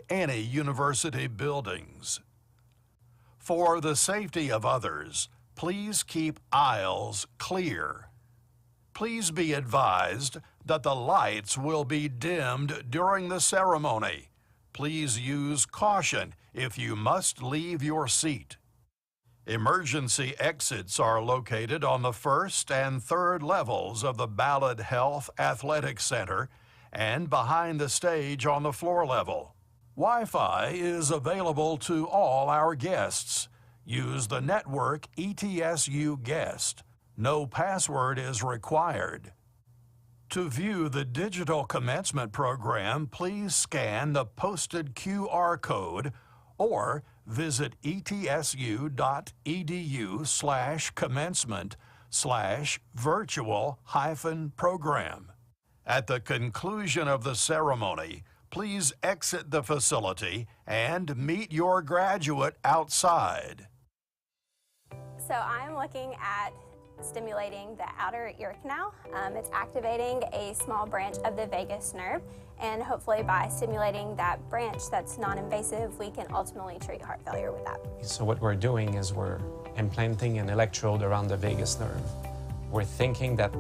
any university buildings. For the safety of others, please keep aisles clear. Please be advised that the lights will be dimmed during the ceremony. Please use caution if you must leave your seat. Emergency exits are located on the first and third levels of the Ballard Health Athletic Center and behind the stage on the floor level. Wi-Fi is available to all our guests. Use the network ETSU Guest. No password is required. To view the digital commencement program, please scan the posted QR code or visit etsu.edu/commencement/virtual-program. At the conclusion of the ceremony, please exit the facility and meet your graduate outside. So I'm looking at stimulating the outer ear canal. It's activating a small branch of the vagus nerve, and hopefully by stimulating that branch that's non-invasive, we can ultimately treat heart failure with that. So what we're doing is we're implanting an electrode around the vagus nerve. We're thinking that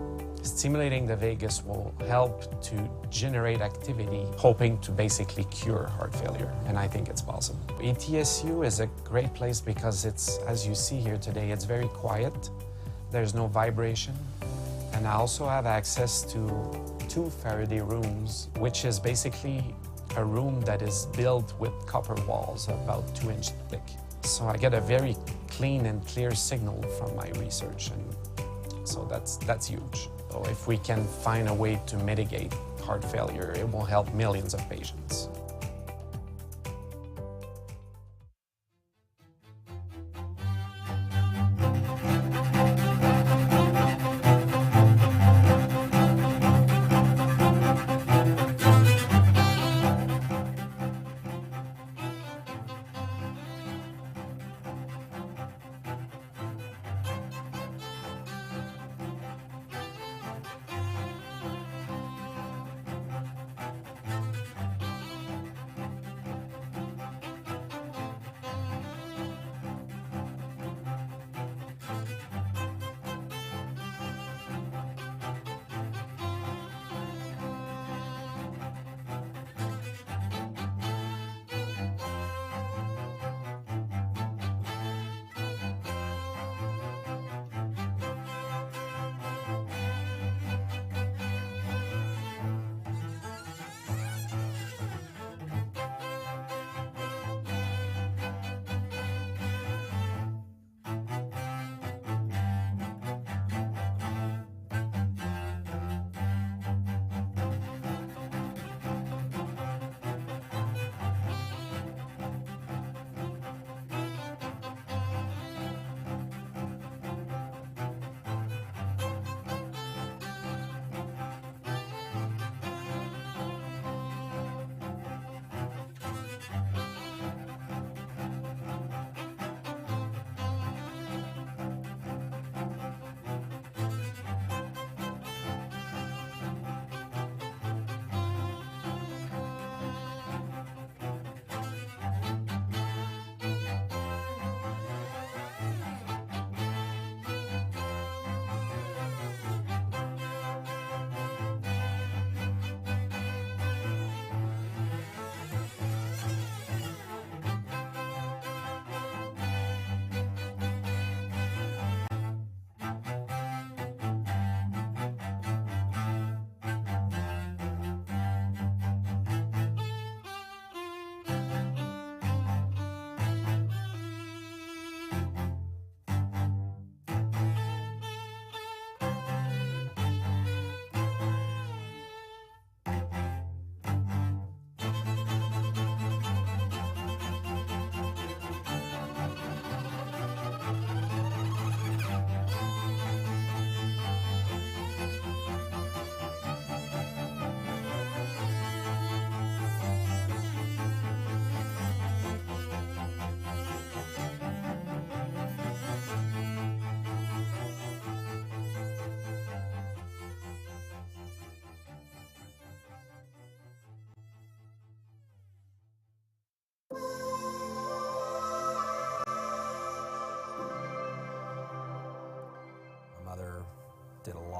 stimulating the vagus will help to generate activity, hoping to basically cure heart failure, and I think it's possible. ETSU is a great place because it's, as you see here today, it's very quiet. There's no vibration, and I also have access to 2 Faraday rooms, which is basically a room that is built with copper walls about 2 inches thick. So I get a very clean and clear signal from my research, and so that's huge. So if we can find a way to mitigate heart failure, it will help millions of patients.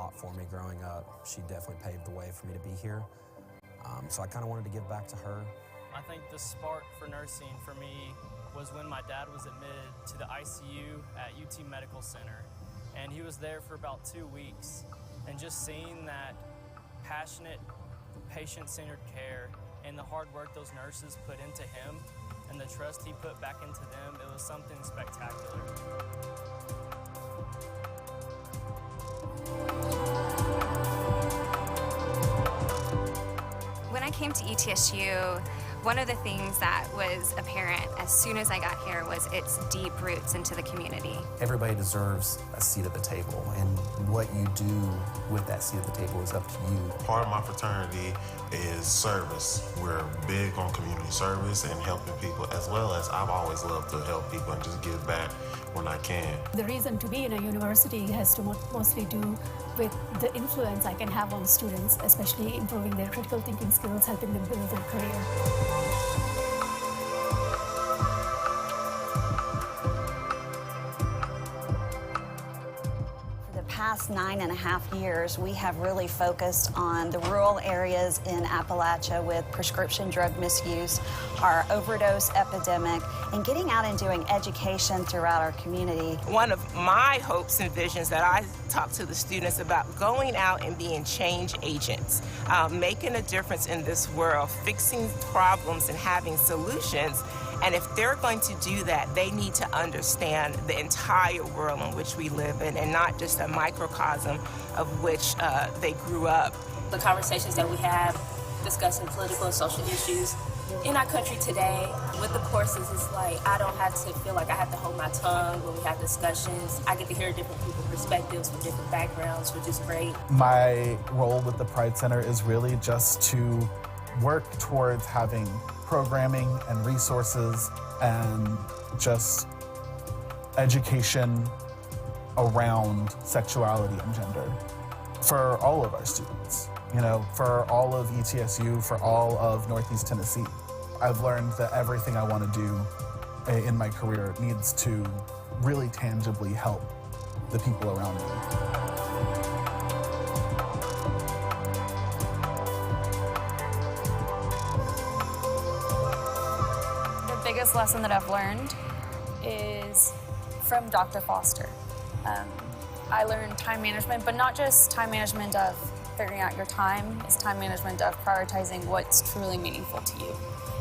lot for me growing up. She definitely paved the way for me to be here. So I kind of wanted to give back to her. I think the spark for nursing for me was when my dad was admitted to the ICU at UT Medical Center. And he was there for about 2 weeks. And just seeing that passionate, patient-centered care and the hard work those nurses put into him and the trust he put back into them, it was something spectacular. When I came to ETSU, one of the things that was apparent as soon as I got here was its deep roots into the community. Everybody deserves a seat at the table, and what you do with that seat at the table is up to you. Part of my fraternity is service. We're big on community service and helping people, as well as I've always loved to help people and just give back when I can. The reason to be in a university has to mostly do with the influence I can have on students, especially improving their critical thinking skills, helping them build their career. Past 9.5 years, we have really focused on the rural areas in Appalachia with prescription drug misuse, our overdose epidemic, and getting out and doing education throughout our community. One of my hopes and visions that I talk to the students about, going out and being change agents, making a difference in this world, fixing problems and having solutions. And if they're going to do that, they need to understand the entire world in which we live in and not just a microcosm of which they grew up. The conversations that we have discussing political and social issues in our country today, with the courses, it's like I don't have to feel like I have to hold my tongue when we have discussions. I get to hear different people's perspectives from different backgrounds, which is great. My role with the Pride Center is really just to work towards having programming and resources and just education around sexuality and gender for all of our students, you know, for all of ETSU, for all of Northeast Tennessee. I've learned that everything I want to do in my career needs to really tangibly help the people around me. The biggest lesson that I've learned is from Dr. Foster. I learned time management, but not just time management of figuring out your time. It's time management of prioritizing what's truly meaningful to you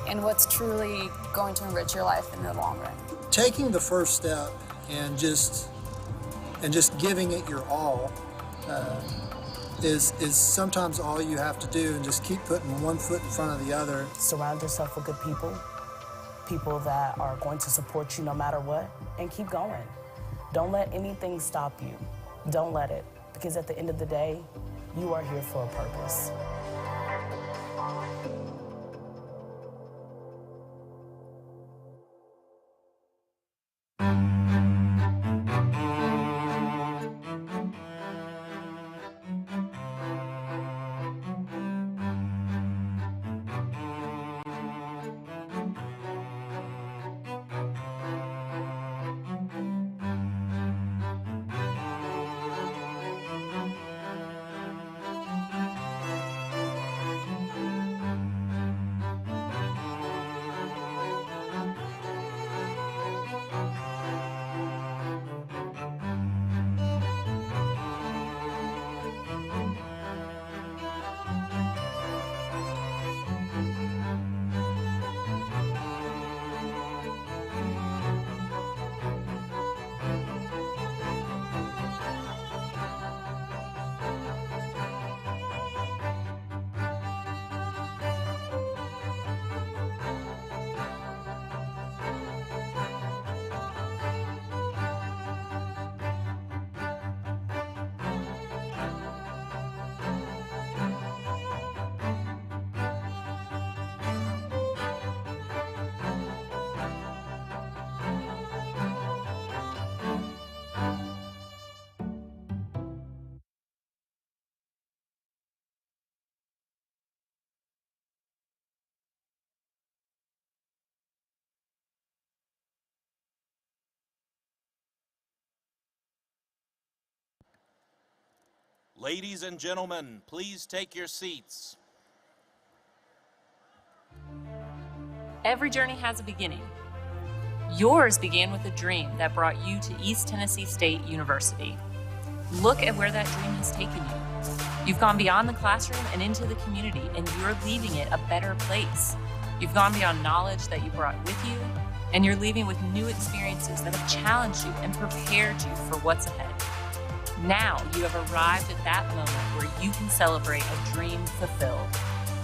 and what's truly going to enrich your life in the long run. Taking the first step and just giving it your all is sometimes all you have to do, and just keep putting one foot in front of the other. Surround yourself with good people, people that are going to support you no matter what, and keep going. Don't let anything stop you. Don't let it, because at the end of the day, you are here for a purpose. Ladies and gentlemen, please take your seats. Every journey has a beginning. Yours began with a dream that brought you to East Tennessee State University. Look at where that dream has taken you. You've gone beyond the classroom and into the community, and you're leaving it a better place. You've gone beyond knowledge that you brought with you, and you're leaving with new experiences that have challenged you and prepared you for what's ahead. Now you have arrived at that moment where you can celebrate a dream fulfilled.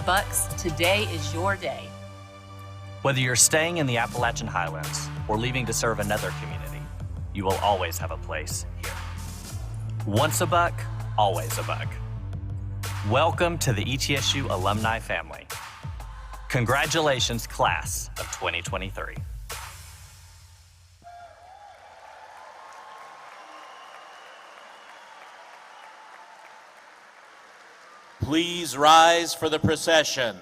Bucks, today is your day. Whether you're staying in the Appalachian Highlands or leaving to serve another community, you will always have a place here. Once a Buck, always a Buck. Welcome to the ETSU alumni family. Congratulations, class of 2023. Please rise for the procession.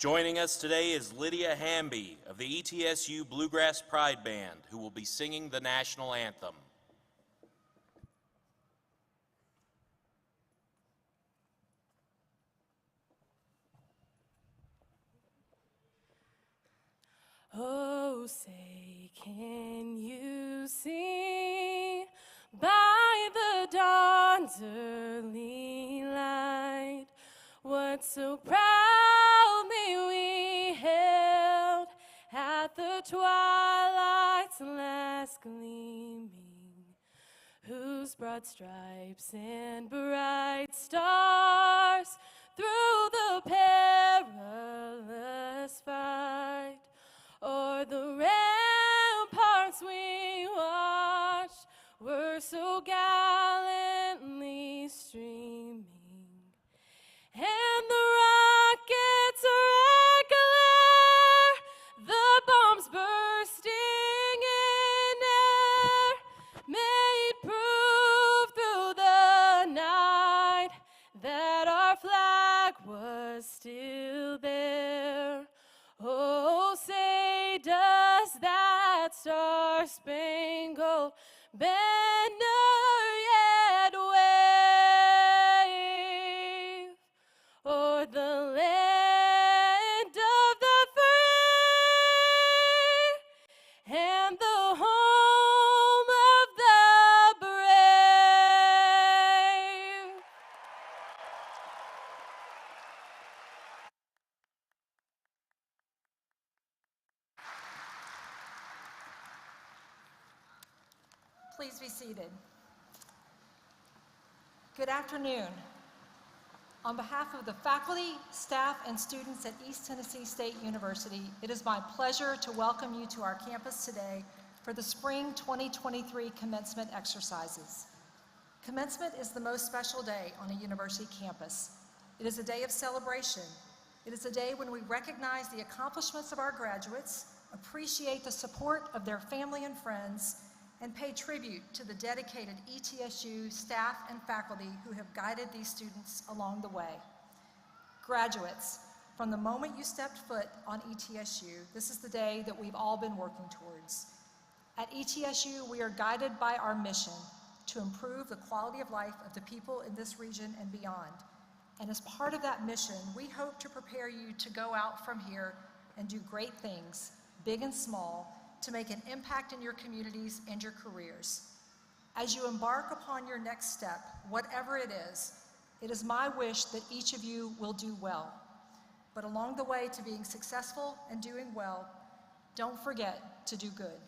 Joining us today is Lydia Hamby of the ETSU Bluegrass Pride Band, who will be singing the national anthem. Oh, say, can you see by the dawn's early light what so proudly we held at the twilight's last gleaming, whose broad stripes and bright stars through the perilous fight so gallantly streaming, and the rockets regular, the bombs bursting in air, made proof through the night that our flag was still there. Oh, say does that star-spangled banner yet wave o'er the land of the free and the home of the brave? Please be seated. Good afternoon. On behalf of the faculty, staff, and students at East Tennessee State University, it is my pleasure to welcome you to our campus today for the Spring 2023 Commencement exercises. Commencement is the most special day on a university campus. It is a day of celebration. It is a day when we recognize the accomplishments of our graduates, appreciate the support of their family and friends, and pay tribute to the dedicated ETSU staff and faculty who have guided these students along the way. Graduates, from the moment you stepped foot on ETSU, this is the day that we've all been working towards. At ETSU, we are guided by our mission to improve the quality of life of the people in this region and beyond. And as part of that mission, we hope to prepare you to go out from here and do great things, big and small, to make an impact in your communities and your careers. As you embark upon your next step, whatever it is my wish that each of you will do well. But along the way to being successful and doing well, don't forget to do good.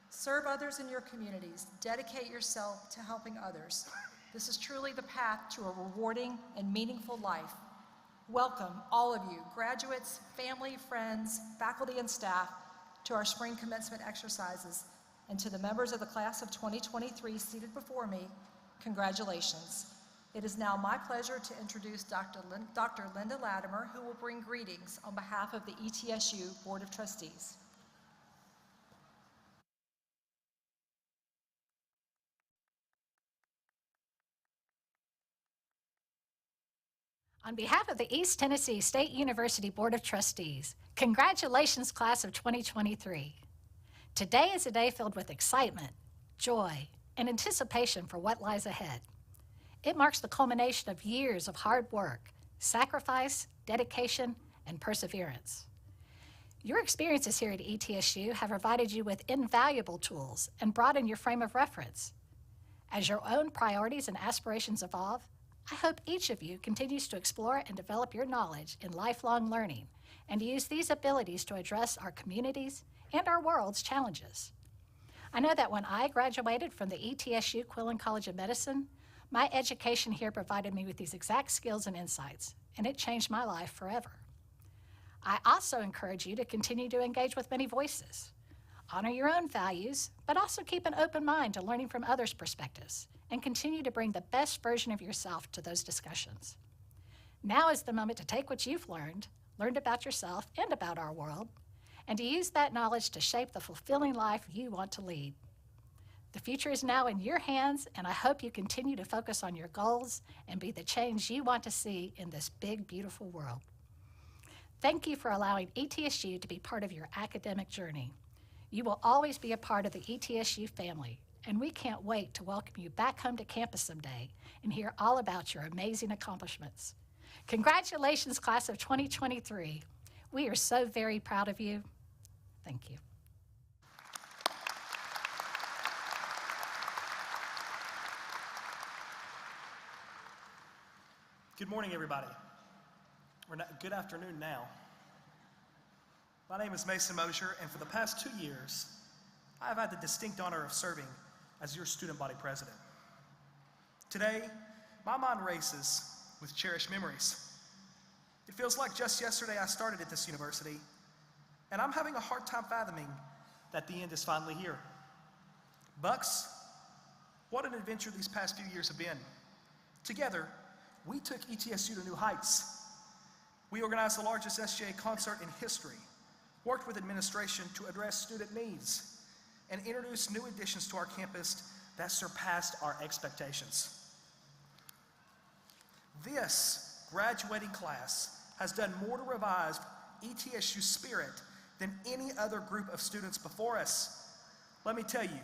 Serve others in your communities. Dedicate yourself to helping others. This is truly the path to a rewarding and meaningful life. Welcome, all of you, graduates, family, friends, faculty, and staff, to our spring commencement exercises, and to the members of the class of 2023 seated before me, congratulations. It is now my pleasure to introduce Dr. Linda Latimer, who will bring greetings on behalf of the ETSU Board of Trustees. On behalf of the East Tennessee State University Board of Trustees, congratulations, class of 2023. Today is a day filled with excitement, joy, and anticipation for what lies ahead. It marks the culmination of years of hard work, sacrifice, dedication, and perseverance. Your experiences here at ETSU have provided you with invaluable tools and broadened your frame of reference. As your own priorities and aspirations evolve, I hope each of you continues to explore and develop your knowledge in lifelong learning and to use these abilities to address our communities and our world's challenges. I know that when I graduated from the ETSU Quillen College of Medicine, my education here provided me with these exact skills and insights, and it changed my life forever. I also encourage you to continue to engage with many voices. Honor your own values, but also keep an open mind to learning from others' perspectives, and continue to bring the best version of yourself to those discussions. Now is the moment to take what you've learned about yourself and about our world, and to use that knowledge to shape the fulfilling life you want to lead. The future is now in your hands, and I hope you continue to focus on your goals and be the change you want to see in this big, beautiful world. Thank you for allowing ETSU to be part of your academic journey. You will always be a part of the ETSU family, and we can't wait to welcome you back home to campus someday and hear all about your amazing accomplishments. Congratulations, class of 2023. We are so very proud of you. Thank you. Good morning, everybody. Or good afternoon now. My name is Mason Mosher, and for the past 2 years, I have had the distinct honor of serving as your student body president. Today, my mind races with cherished memories. It feels like just yesterday I started at this university, and I'm having a hard time fathoming that the end is finally here. Bucks, What an adventure these past few years have been. Together, we took ETSU to new heights. We organized the largest SGA concert in history, worked with administration to address student needs, and introduced new additions to our campus that surpassed our expectations. This graduating class has done more to revive ETSU's spirit than any other group of students before us. Let me tell you,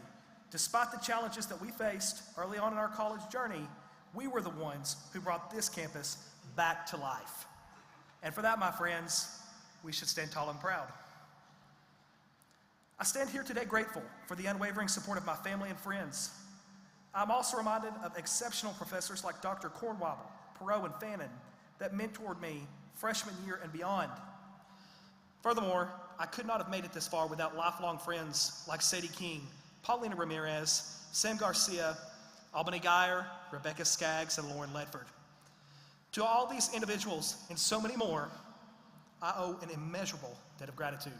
despite the challenges that we faced early on in our college journey, we were the ones who brought this campus back to life. And for that, my friends, we should stand tall and proud. I stand here today grateful for the unwavering support of my family and friends. I'm also reminded of exceptional professors like Dr. Cornwobble, Perot, and Fannin that mentored me freshman year and beyond. Furthermore, I could not have made it this far without lifelong friends like Sadie King, Paulina Ramirez, Sam Garcia, Albany Geyer, Rebecca Skaggs, and Lauren Ledford. To all these individuals and so many more, I owe an immeasurable debt of gratitude.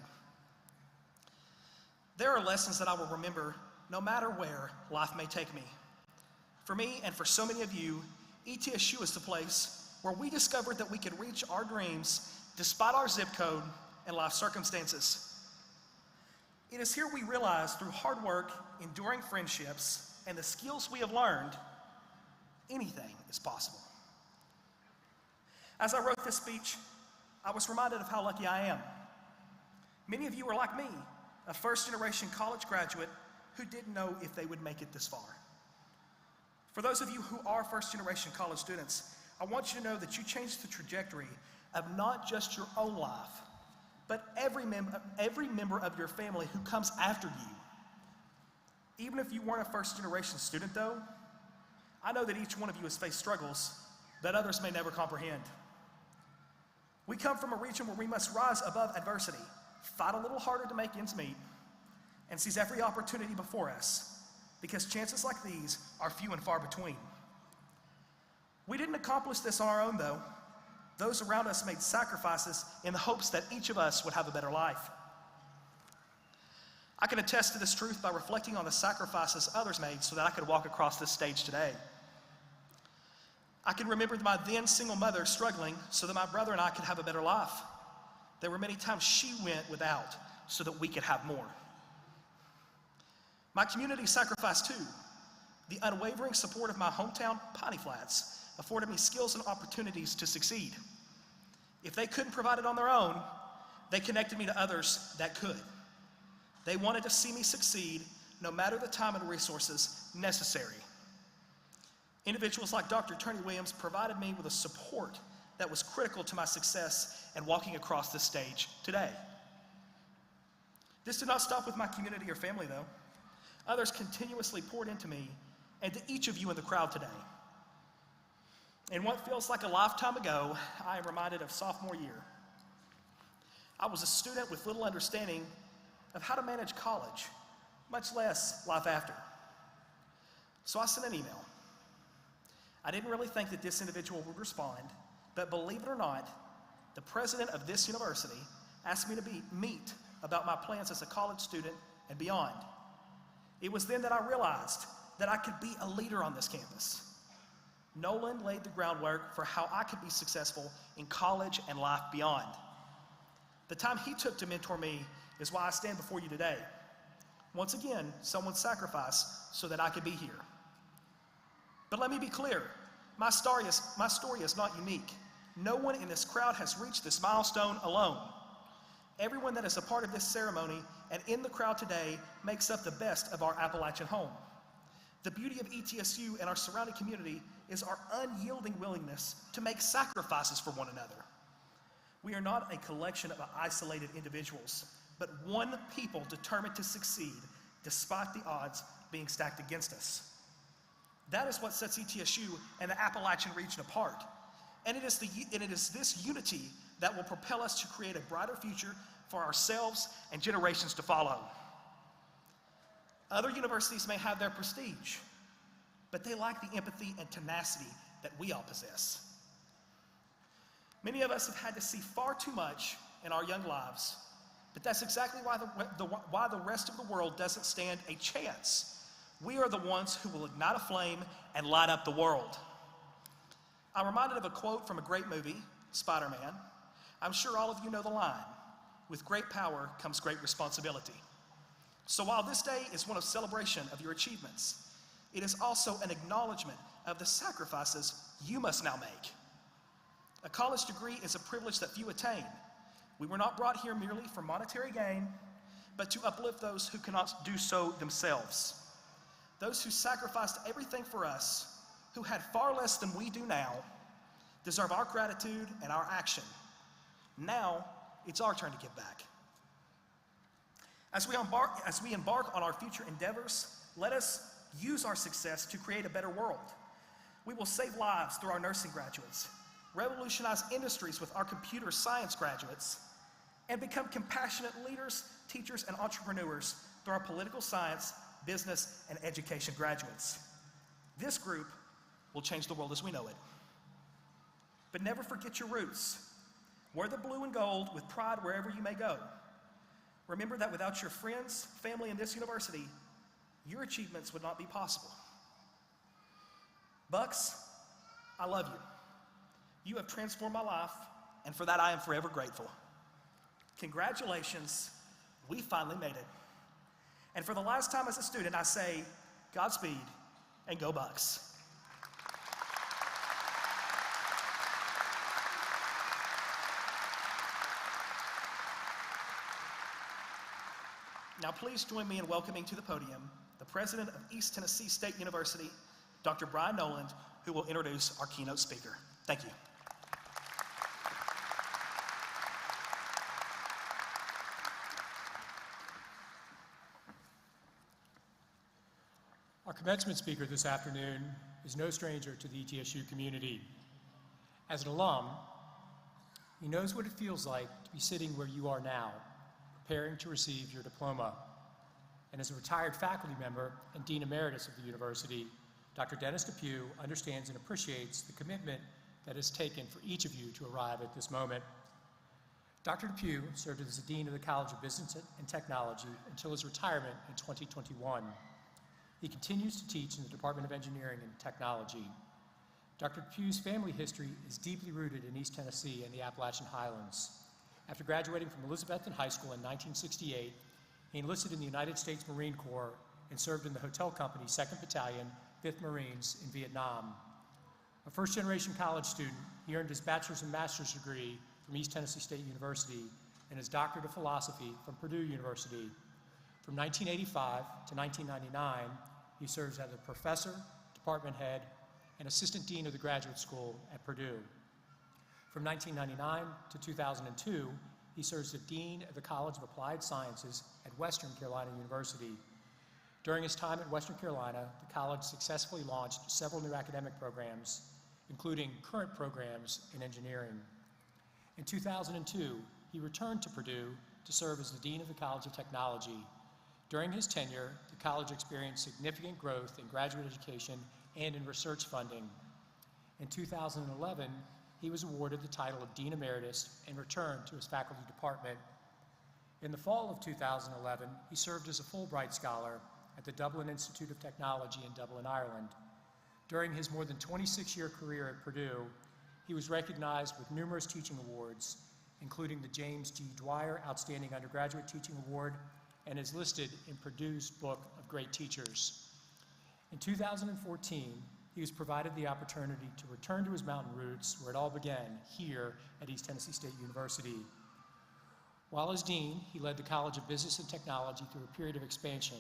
There are lessons that I will remember no matter where life may take me. For me and for so many of you, ETSU is the place where we discovered that we could reach our dreams despite our zip code and life circumstances. It is here we realize through hard work, enduring friendships, and the skills we have learned, anything is possible. As I wrote this speech, I was reminded of how lucky I am. Many of you are like me, a first-generation college graduate who didn't know if they would make it this far. For those of you who are first-generation college students, I want you to know that you changed the trajectory of not just your own life, but every member of your family who comes after you. Even if you weren't a first-generation student, though, I know that each one of you has faced struggles that others may never comprehend. We come from a region where we must rise above adversity, fight a little harder to make ends meet, and seize every opportunity before us, because chances like these are few and far between. We didn't accomplish this on our own, though. Those around us made sacrifices in the hopes that each of us would have a better life. I can attest to this truth by reflecting on the sacrifices others made so that I could walk across this stage today. I can remember my then single mother struggling so that my brother and I could have a better life. There were many times she went without so that we could have more. My community sacrificed too. The unwavering support of my hometown, Piney Flats, afforded me skills and opportunities to succeed. If they couldn't provide it on their own, they connected me to others that could. They wanted to see me succeed no matter the time and resources necessary. Individuals like Dr. Turney Williams provided me with a support that was critical to my success and walking across this stage today. This did not stop with my community or family, though. Others continuously poured into me and to each of you in the crowd today. In what feels like a lifetime ago, I am reminded of sophomore year. I was a student with little understanding of how to manage college, much less life after. So I sent an email. I didn't really think that this individual would respond, but believe it or not, the president of this university asked me to meet about my plans as a college student and beyond. It was then that I realized that I could be a leader on this campus. Nolan laid the groundwork for how I could be successful in college and life beyond. The time he took to mentor me is why I stand before you today. Once again, someone sacrificed so that I could be here. But let me be clear, my story is not unique. No one in this crowd has reached this milestone alone. Everyone that is a part of this ceremony and in the crowd today makes up the best of our Appalachian home. The beauty of ETSU and our surrounding community is our unyielding willingness to make sacrifices for one another. We are not a collection of isolated individuals, but one people determined to succeed despite the odds being stacked against us. That is what sets ETSU and the Appalachian region apart. And it is this unity that will propel us to create a brighter future for ourselves and generations to follow. Other universities may have their prestige, but they lack the empathy and tenacity that we all possess. Many of us have had to see far too much in our young lives, but that's exactly why the rest of the world doesn't stand a chance We are the ones who will ignite a flame and light up the world. I'm reminded of a quote from a great movie, Spider-Man. I'm sure all of you know the line, "With great power comes great responsibility." So while this day is one of celebration of your achievements, it is also an acknowledgement of the sacrifices you must now make. A college degree is a privilege that few attain. We were not brought here merely for monetary gain, but to uplift those who cannot do so themselves. Those who sacrificed everything for us, who had far less than we do now, deserve our gratitude and our action. Now, it's our turn to give back. As we embark on our future endeavors, let us use our success to create a better world. We will save lives through our nursing graduates, revolutionize industries with our computer science graduates, and become compassionate leaders, teachers, and entrepreneurs through our political science, business, and education graduates. This group will change the world as we know it. But never forget your roots. Wear the blue and gold with pride wherever you may go. Remember that without your friends, family, and this university, your achievements would not be possible. Bucks, I love you. You have transformed my life, and for that I am forever grateful. Congratulations, we finally made it. And for the last time as a student, I say, Godspeed and go Bucks. Now please join me in welcoming to the podium the president of East Tennessee State University, Dr. Brian Noland, who will introduce our keynote speaker. Thank you. Our commencement speaker this afternoon is no stranger to the ETSU community. As an alum, he knows what it feels like to be sitting where you are now, preparing to receive your diploma. And as a retired faculty member and Dean Emeritus of the university, Dr. Dennis DePue understands and appreciates the commitment that is taken for each of you to arrive at this moment. Dr. DePue served as the Dean of the College of Business and Technology until his retirement in 2021. He continues to teach in the Department of Engineering and Technology. Dr. DePue's family history is deeply rooted in East Tennessee and the Appalachian Highlands. After graduating from Elizabethton High School in 1968, he enlisted in the United States Marine Corps and served in the Hotel Company, 2nd Battalion, 5th Marines in Vietnam. A first-generation college student, he earned his bachelor's and master's degree from East Tennessee State University and his doctorate of philosophy from Purdue University. From 1985 to 1999, he serves as a professor, department head, and assistant dean of the graduate school at Purdue. From 1999 to 2002, he serves as dean of the College of Applied Sciences at Western Carolina University. During his time at Western Carolina, the college successfully launched several new academic programs, including current programs in engineering. In 2002, he returned to Purdue to serve as the dean of the College of Technology. During his tenure, the college experienced significant growth in graduate education and in research funding. In 2011, he was awarded the title of Dean Emeritus and returned to his faculty department. In the fall of 2011, he served as a Fulbright Scholar at the Dublin Institute of Technology in Dublin, Ireland. During his more than 26-year career at Purdue, he was recognized with numerous teaching awards, including the James G. Dwyer Outstanding Undergraduate Teaching Award, and is listed in Purdue's Book of Great Teachers. In 2014, he was provided the opportunity to return to his mountain roots where it all began, here at East Tennessee State University. While as dean, he led the College of Business and Technology through a period of expansion,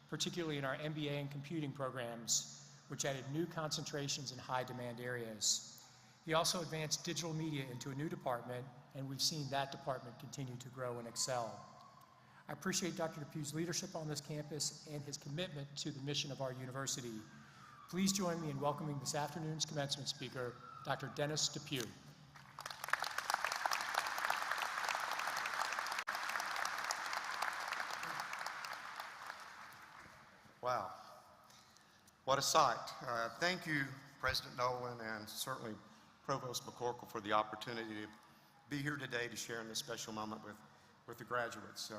particularly in our MBA and computing programs, which added new concentrations in high-demand areas. He also advanced digital media into a new department, and we've seen that department continue to grow and excel. I appreciate Dr. DePue's leadership on this campus and his commitment to the mission of our university. Please join me in welcoming this afternoon's commencement speaker, Dr. Dennis DePue. Wow, what a sight. Thank you, President Nolan, and certainly Provost McCorkle for the opportunity to be here today to share in this special moment with the graduates.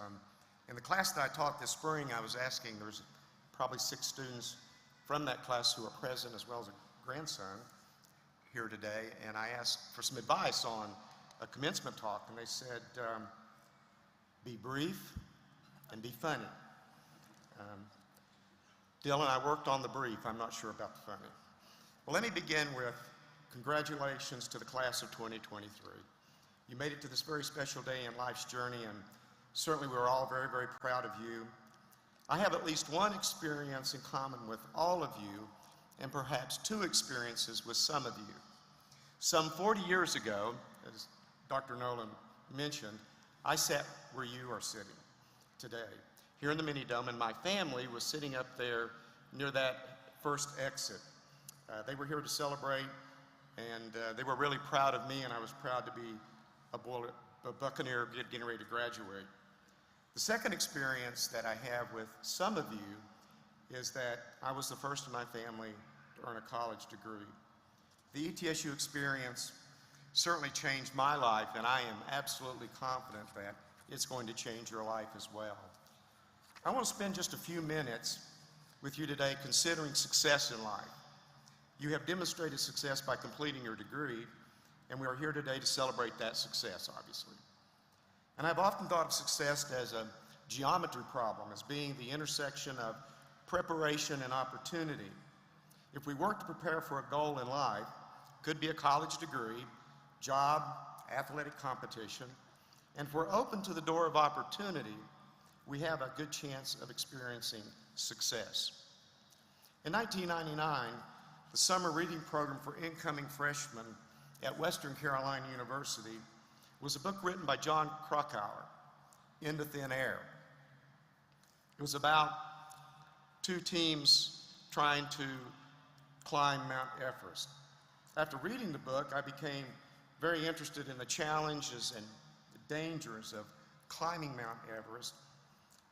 In the class that I taught this spring, I was asking, there's probably 6 students from that class who are present, as well as a grandson here today, and I asked for some advice on a commencement talk, and they said, be brief and be funny. Dylan, I worked on the brief. I'm not sure about the funny. Well, let me begin with congratulations to the class of 2023. You made it to this very special day in life's journey, and certainly we're all very, very proud of you. I have at least one experience in common with all of you, and perhaps 2 experiences with some of you. Some 40 years ago, as Dr. Nolan mentioned, I sat where you are sitting today, here in the mini dome, and my family was sitting up there near that first exit. They were here to celebrate, and they were really proud of me, and I was proud to be a Buccaneer getting ready to graduate. The second experience that I have with some of you is that I was the first in my family to earn a college degree. The ETSU experience certainly changed my life, and I am absolutely confident that it's going to change your life as well. I want to spend just a few minutes with you today considering success in life. You have demonstrated success by completing your degree, and we are here today to celebrate that success, obviously. And I've often thought of success as a geometry problem, as being the intersection of preparation and opportunity. If we work to prepare for a goal in life, could be a college degree, job, athletic competition, and if we're open to the door of opportunity, we have a good chance of experiencing success. In 1999, the summer reading program for incoming freshmen at Western Carolina University was a book written by John Krakauer, Into Thin Air. It was about 2 teams trying to climb Mount Everest. After reading the book, I became very interested in the challenges and the dangers of climbing Mount Everest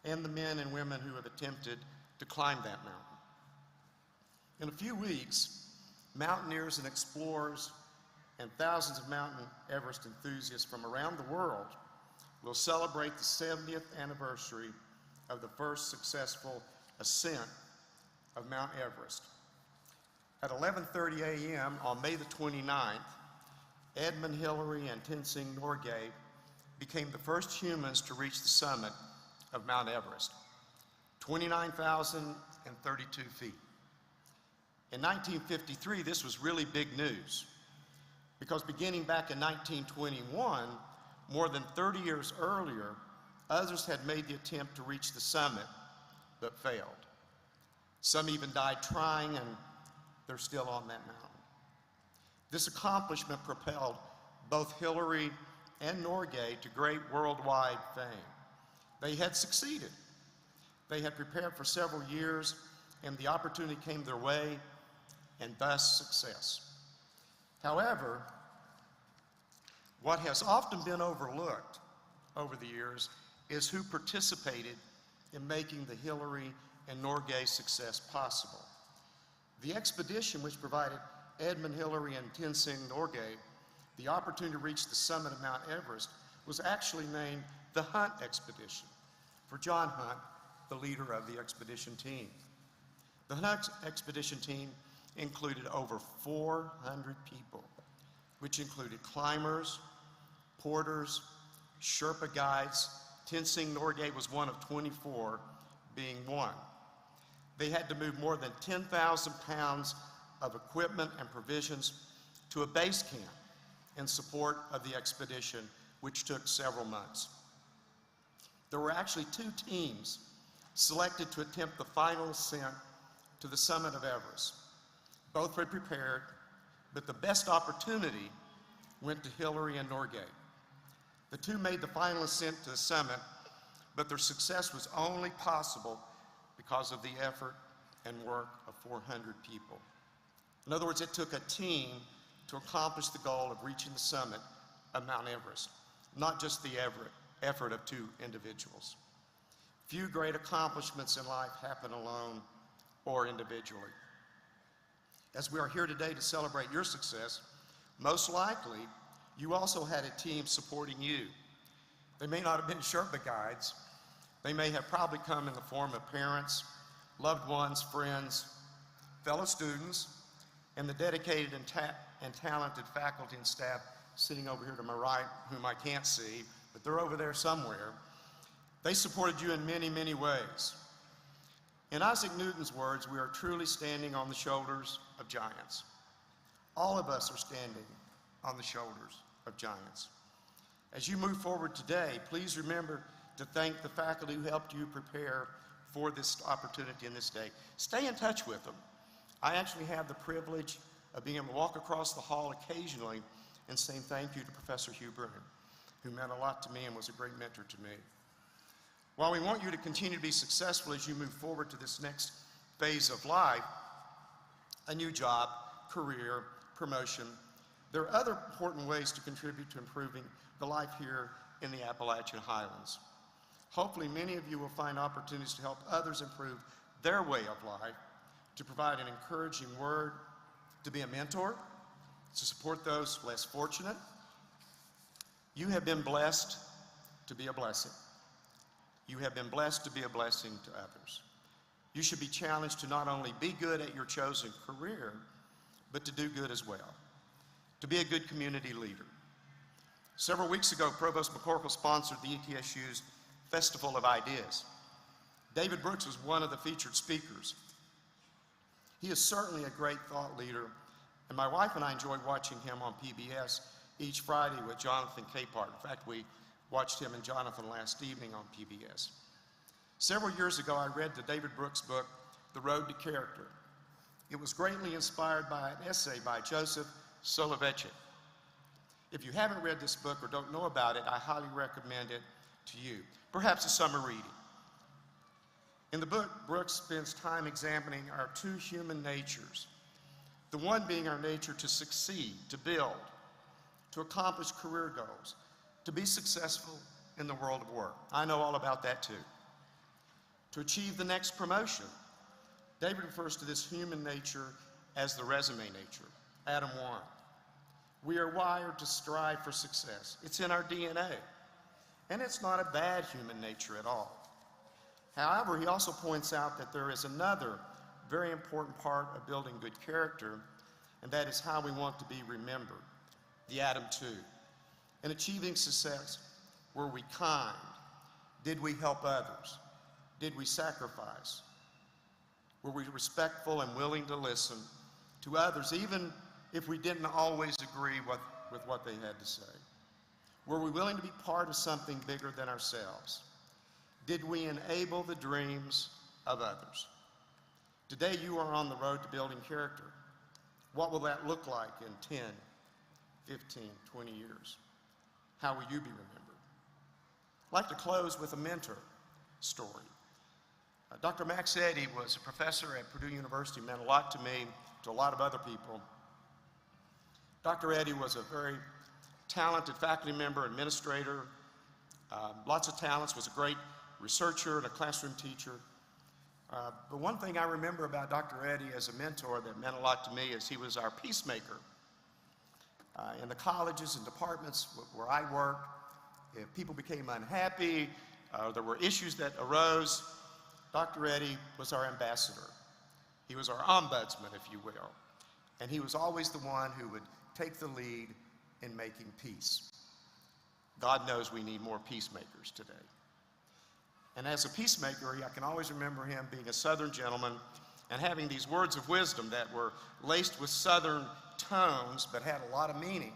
and the men and women who have attempted to climb that mountain. In a few weeks, mountaineers and explorers and thousands of Mount Everest enthusiasts from around the world will celebrate the 70th anniversary of the first successful ascent of Mount Everest. At 11:30 a.m. on May the 29th, Edmund Hillary and Tenzing Norgay became the first humans to reach the summit of Mount Everest, 29,032 feet. In 1953, this was really big news, because beginning back in 1921, more than 30 years earlier, others had made the attempt to reach the summit, but failed. Some even died trying, and they're still on that mountain. This accomplishment propelled both Hillary and Norgay to great worldwide fame. They had succeeded. They had prepared for several years, and the opportunity came their way, and thus success. However, what has often been overlooked over the years is who participated in making the Hillary and Norgay success possible. The expedition which provided Edmund Hillary and Tenzing Norgay the opportunity to reach the summit of Mount Everest was actually named the Hunt Expedition, for John Hunt, the leader of the expedition team. The Hunt Expedition team included over 400 people, which included climbers, porters, Sherpa guides. Tenzing Norgay was one of 24, being one. They had to move more than 10,000 pounds of equipment and provisions to a base camp in support of the expedition, which took several months. There were actually 2 teams selected to attempt the final ascent to the summit of Everest. Both were prepared, but the best opportunity went to Hillary and Norgay. The 2 made the final ascent to the summit, but their success was only possible because of the effort and work of 400 people. In other words, it took a team to accomplish the goal of reaching the summit of Mount Everest, not just the effort of 2 individuals. Few great accomplishments in life happen alone or individually. As we are here today to celebrate your success, most likely you also had a team supporting you. They may not have been Sherpa guides. They may have probably come in the form of parents loved ones, friends, fellow students, and the dedicated and talented faculty and staff sitting over here to my right, whom I can't see, but they're over there somewhere. They supported you in many, many ways. In Isaac Newton's words, we are truly standing on the shoulders of giants. All of us are standing on the shoulders of giants. As you move forward today, please remember to thank the faculty who helped you prepare for this opportunity and this day. Stay in touch with them. I actually have the privilege of being able to walk across the hall occasionally and saying thank you to Professor Hugh Broom, who meant a lot to me and was a great mentor to me. While we want you to continue to be successful as you move forward to this next phase of life, a new job, career, promotion, there are other important ways to contribute to improving the life here in the Appalachian Highlands. Hopefully, many of you will find opportunities to help others improve their way of life, to provide an encouraging word, to be a mentor, to support those less fortunate. You have been blessed to be a blessing. You have been blessed to be a blessing to others. You should be challenged to not only be good at your chosen career, but to do good as well, to be a good community leader. Several weeks ago, Provost McCorkle sponsored the ETSU's Festival of Ideas. David Brooks was one of the featured speakers. He is certainly a great thought leader, and my wife and I enjoy watching him on PBS each Friday with Jonathan Capehart. In fact, we watched him and Jonathan last evening on PBS. Several years ago, I read the David Brooks book, The Road to Character. It was greatly inspired by an essay by Joseph Soloveitchik. If you haven't read this book or don't know about it, I highly recommend it to you. Perhaps a summer reading. In the book, Brooks spends time examining our two human natures, the one being our nature to succeed, to build, to accomplish career goals, to be successful in the world of work. I know all about that too. To achieve the next promotion. David refers to this human nature as the resume nature, Adam 1. We are wired to strive for success. It's in our DNA. And it's not a bad human nature at all. However, he also points out that there is another very important part of building good character, and that is how we want to be remembered, the Adam 2. In achieving success, were we kind? Did we help others? Did we sacrifice? Were we respectful and willing to listen to others, even if we didn't always agree with what they had to say? Were we willing to be part of something bigger than ourselves? Did we enable the dreams of others? Today you are on the road to building character. What will that look like in 10, 15, 20 years? How will you be remembered? I'd like to close with a mentor story. Dr. Max Eddy was a professor at Purdue University, meant a lot to me, to a lot of other people. Dr. Eddy was a very talented faculty member, administrator, lots of talents, was a great researcher and a classroom teacher. But one thing I remember about Dr. Eddy as a mentor that meant a lot to me is he was our peacemaker. In the colleges and departments where I worked, if people became unhappy, there were issues that arose, Dr. Eddy was our ambassador. He was our ombudsman, if you will. And he was always the one who would take the lead in making peace. God knows we need more peacemakers today. And as a peacemaker, I can always remember him being a Southern gentleman and having these words of wisdom that were laced with Southern tones but had a lot of meaning.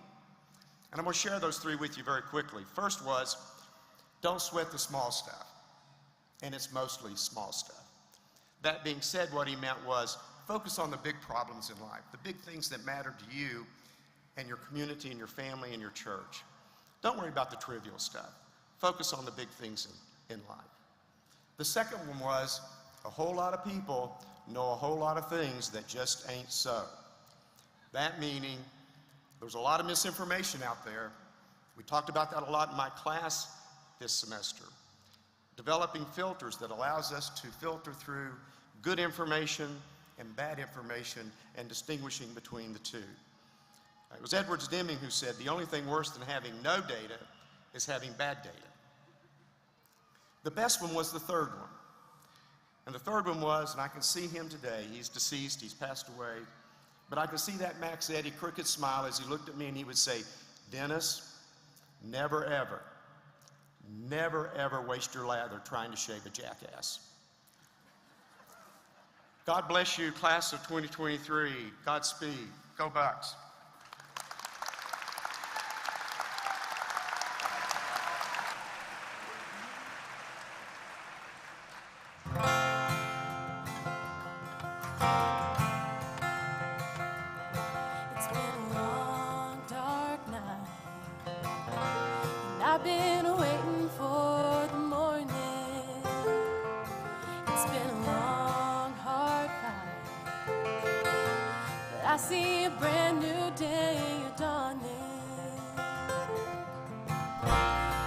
And I'm going to share those three with you very quickly. First was, don't sweat the small stuff. And it's mostly small stuff. That being said, what he meant was, focus on the big problems in life, the big things that matter to you and your community and your family and your church. Don't worry about the trivial stuff. Focus on the big things in life. The second one was, a whole lot of people know a whole lot of things that just ain't so. That meaning, there's a lot of misinformation out there. We talked about that a lot in my class this semester. Developing filters that allows us to filter through good information and bad information and distinguishing between the two. It was Edwards Deming who said, the only thing worse than having no data is having bad data. The best one was the third one. And the third one was, and I can see him today, he's deceased, he's passed away, but I could see that Max Eddie crooked smile as he looked at me and he would say, Dennis, never ever, never ever waste your lather trying to shave a jackass. God bless you, class of 2023. Godspeed. Go Bucks. It's been a long, dark night, and I've been waiting for the morning. It's been a long, hard fight, but I see a brand new day dawning.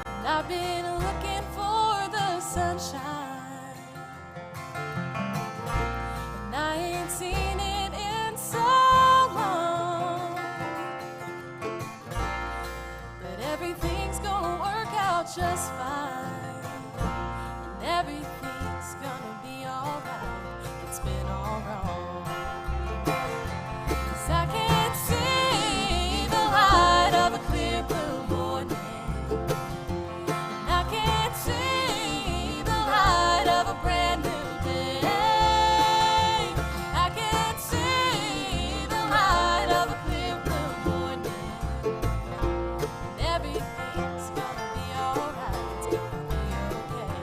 And I've been looking for the sunshine, and I ain't seen it in so long. But everything's gonna work out just fine, and everything's gonna be alright. It's been all wrong, 'cause I can't see the light of a clear blue morning, and I can't see the light of a brand new day. I can't see the light of a clear blue morning, and everything's gonna be alright. It's gonna be okay.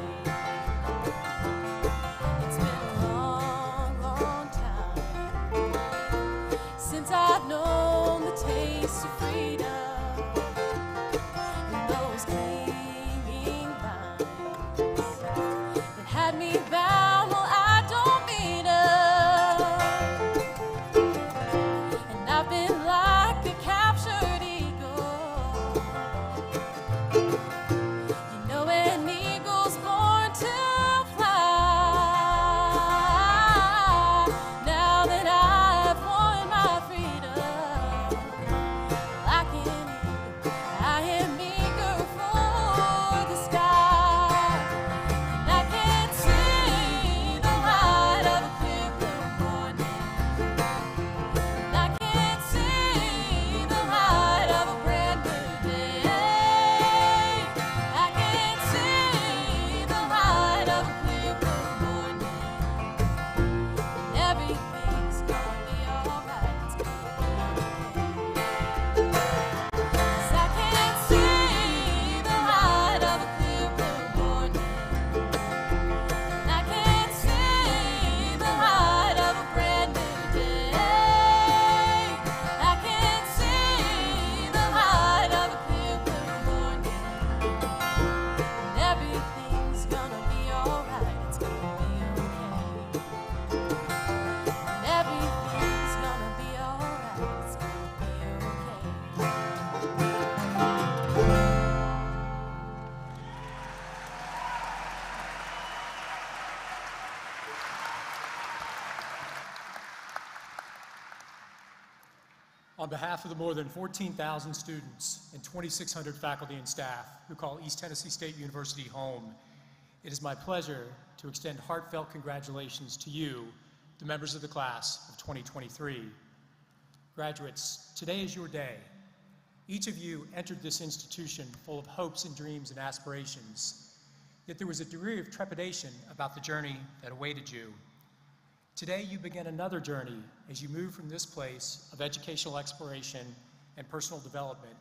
It's been a long, long time since I've known the taste of freedom, and those clinging vines that had me bound. Well, I don't mean 'em, and I've been like a captured eagle. You know, an eagle's born to fly. Now that I've won my freedom, like an eagle, I am eager for the sky. And I can't see the light of a clear blue morning, and I can't see the light of a brand new day. I can't see the light of a clear blue morning, and everything's gonna be alright. It's gonna be okay. 'Cause I can't see the light of a clear blue morning, and I can't see the light of a brand new day. I can't see the light of a clear blue morning, and everything's gonna be alright. It's gonna be okay. And everything's gonna be alright. It's gonna be okay. On behalf of the more than 14,000 students and 2,600 faculty and staff who call East Tennessee State University home, it is my pleasure to extend heartfelt congratulations to you, the members of the class of 2023. Graduates, today is your day. Each of you entered this institution full of hopes and dreams and aspirations, yet there was a degree of trepidation about the journey that awaited you. Today, you begin another journey as you move from this place of educational exploration and personal development,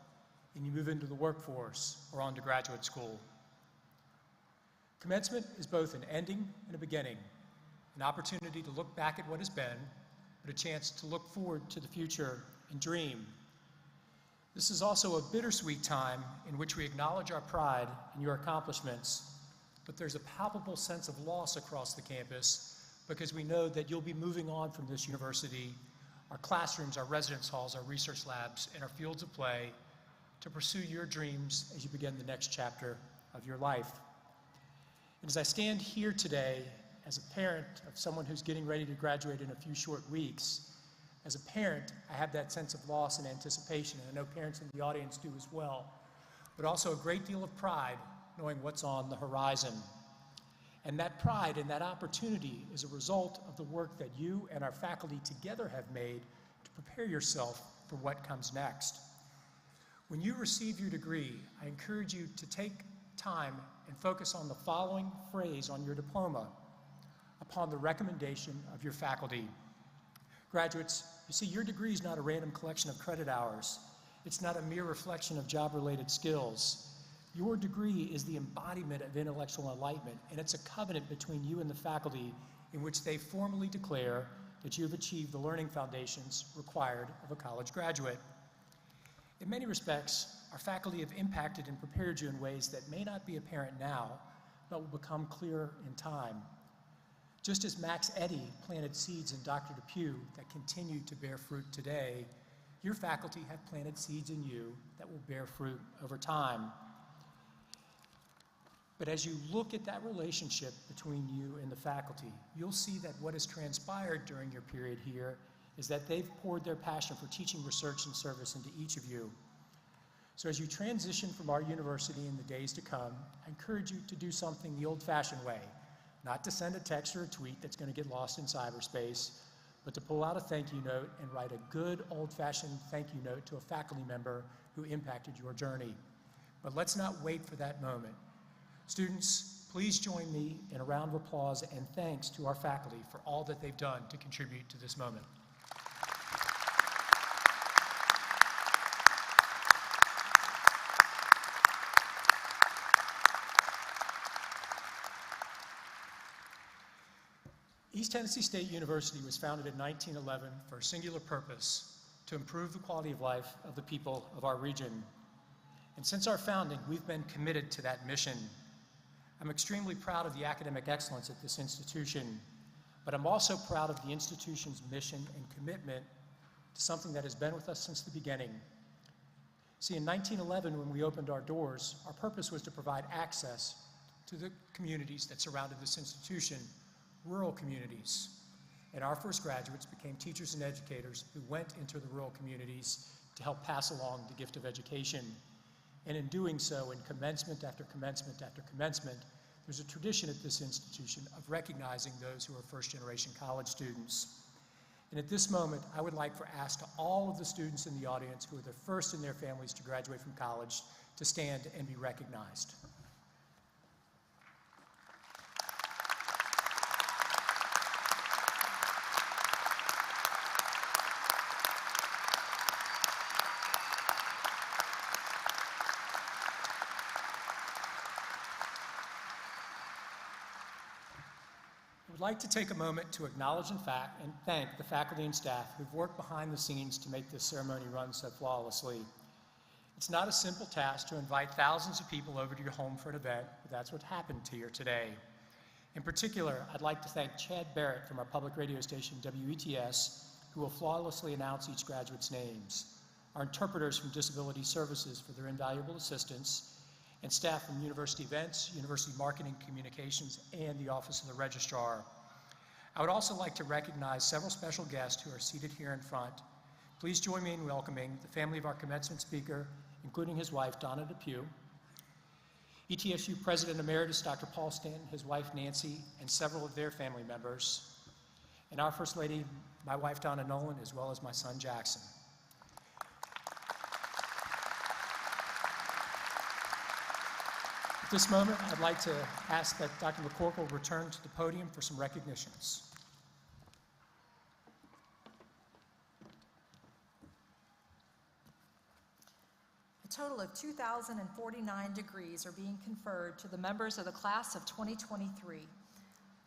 and you move into the workforce or on to graduate school. Commencement is both an ending and a beginning, an opportunity to look back at what has been, but a chance to look forward to the future and dream. This is also a bittersweet time in which we acknowledge our pride in your accomplishments, but there's a palpable sense of loss across the campus because we know that you'll be moving on from this university, our classrooms, our residence halls, our research labs, and our fields of play to pursue your dreams as you begin the next chapter of your life. And as I stand here today as a parent of someone who's getting ready to graduate in a few short weeks, as a parent, I have that sense of loss and anticipation, and I know parents in the audience do as well, but also a great deal of pride knowing what's on the horizon. And that pride and that opportunity is a result of the work that you and our faculty together have made to prepare yourself for what comes next. When you receive your degree, I encourage you to take time and focus on the following phrase on your diploma: upon the recommendation of your faculty. Graduates, you see, your degree is not a random collection of credit hours. It's not a mere reflection of job-related skills. Your degree is the embodiment of intellectual enlightenment, and it's a covenant between you and the faculty in which they formally declare that you have achieved the learning foundations required of a college graduate. In many respects, our faculty have impacted and prepared you in ways that may not be apparent now, but will become clearer in time. Just as Max Eddy planted seeds in Dr. Depew that continue to bear fruit today, your faculty have planted seeds in you that will bear fruit over time. But as you look at that relationship between you and the faculty, you'll see that what has transpired during your period here is that they've poured their passion for teaching, research, and service into each of you. So as you transition from our university in the days to come, I encourage you to do something the old-fashioned way, not to send a text or a tweet that's going to get lost in cyberspace, but to pull out a thank you note and write a good old-fashioned thank you note to a faculty member who impacted your journey. But let's not wait for that moment. Students, please join me in a round of applause and thanks to our faculty for all that they've done to contribute to this moment. East Tennessee State University was founded in 1911 for a singular purpose: to improve the quality of life of the people of our region. And since our founding, we've been committed to that mission. I'm extremely proud of the academic excellence at this institution, but I'm also proud of the institution's mission and commitment to something that has been with us since the beginning. See, in 1911, when we opened our doors, our purpose was to provide access to the communities that surrounded this institution, rural communities. And our first graduates became teachers and educators who went into the rural communities to help pass along the gift of education. And in doing so, in commencement after commencement after commencement, there's a tradition at this institution of recognizing those who are first-generation college students. And at this moment, I would like to ask all of the students in the audience who are the first in their families to graduate from college to stand and be recognized. I would like to take a moment to acknowledge and thank the faculty and staff who've worked behind the scenes to make this ceremony run so flawlessly. It's not a simple task to invite thousands of people over to your home for an event, but that's what happened here today. In particular, I'd like to thank Chad Barrett from our public radio station, WETS, who will flawlessly announce each graduate's names, our interpreters from Disability Services for their invaluable assistance, and staff from University Events, University Marketing Communications, and the Office of the Registrar. I would also like to recognize several special guests who are seated here in front. Please join me in welcoming the family of our commencement speaker, including his wife, Donna Depew, ETSU President Emeritus Dr. Paul Stanton, his wife Nancy, and several of their family members, and our First Lady, my wife Donna Nolan, as well as my son Jackson. At this moment, I'd like to ask that Dr. McCorkle return to the podium for some recognitions. A total of 2,049 degrees are being conferred to the members of the class of 2023.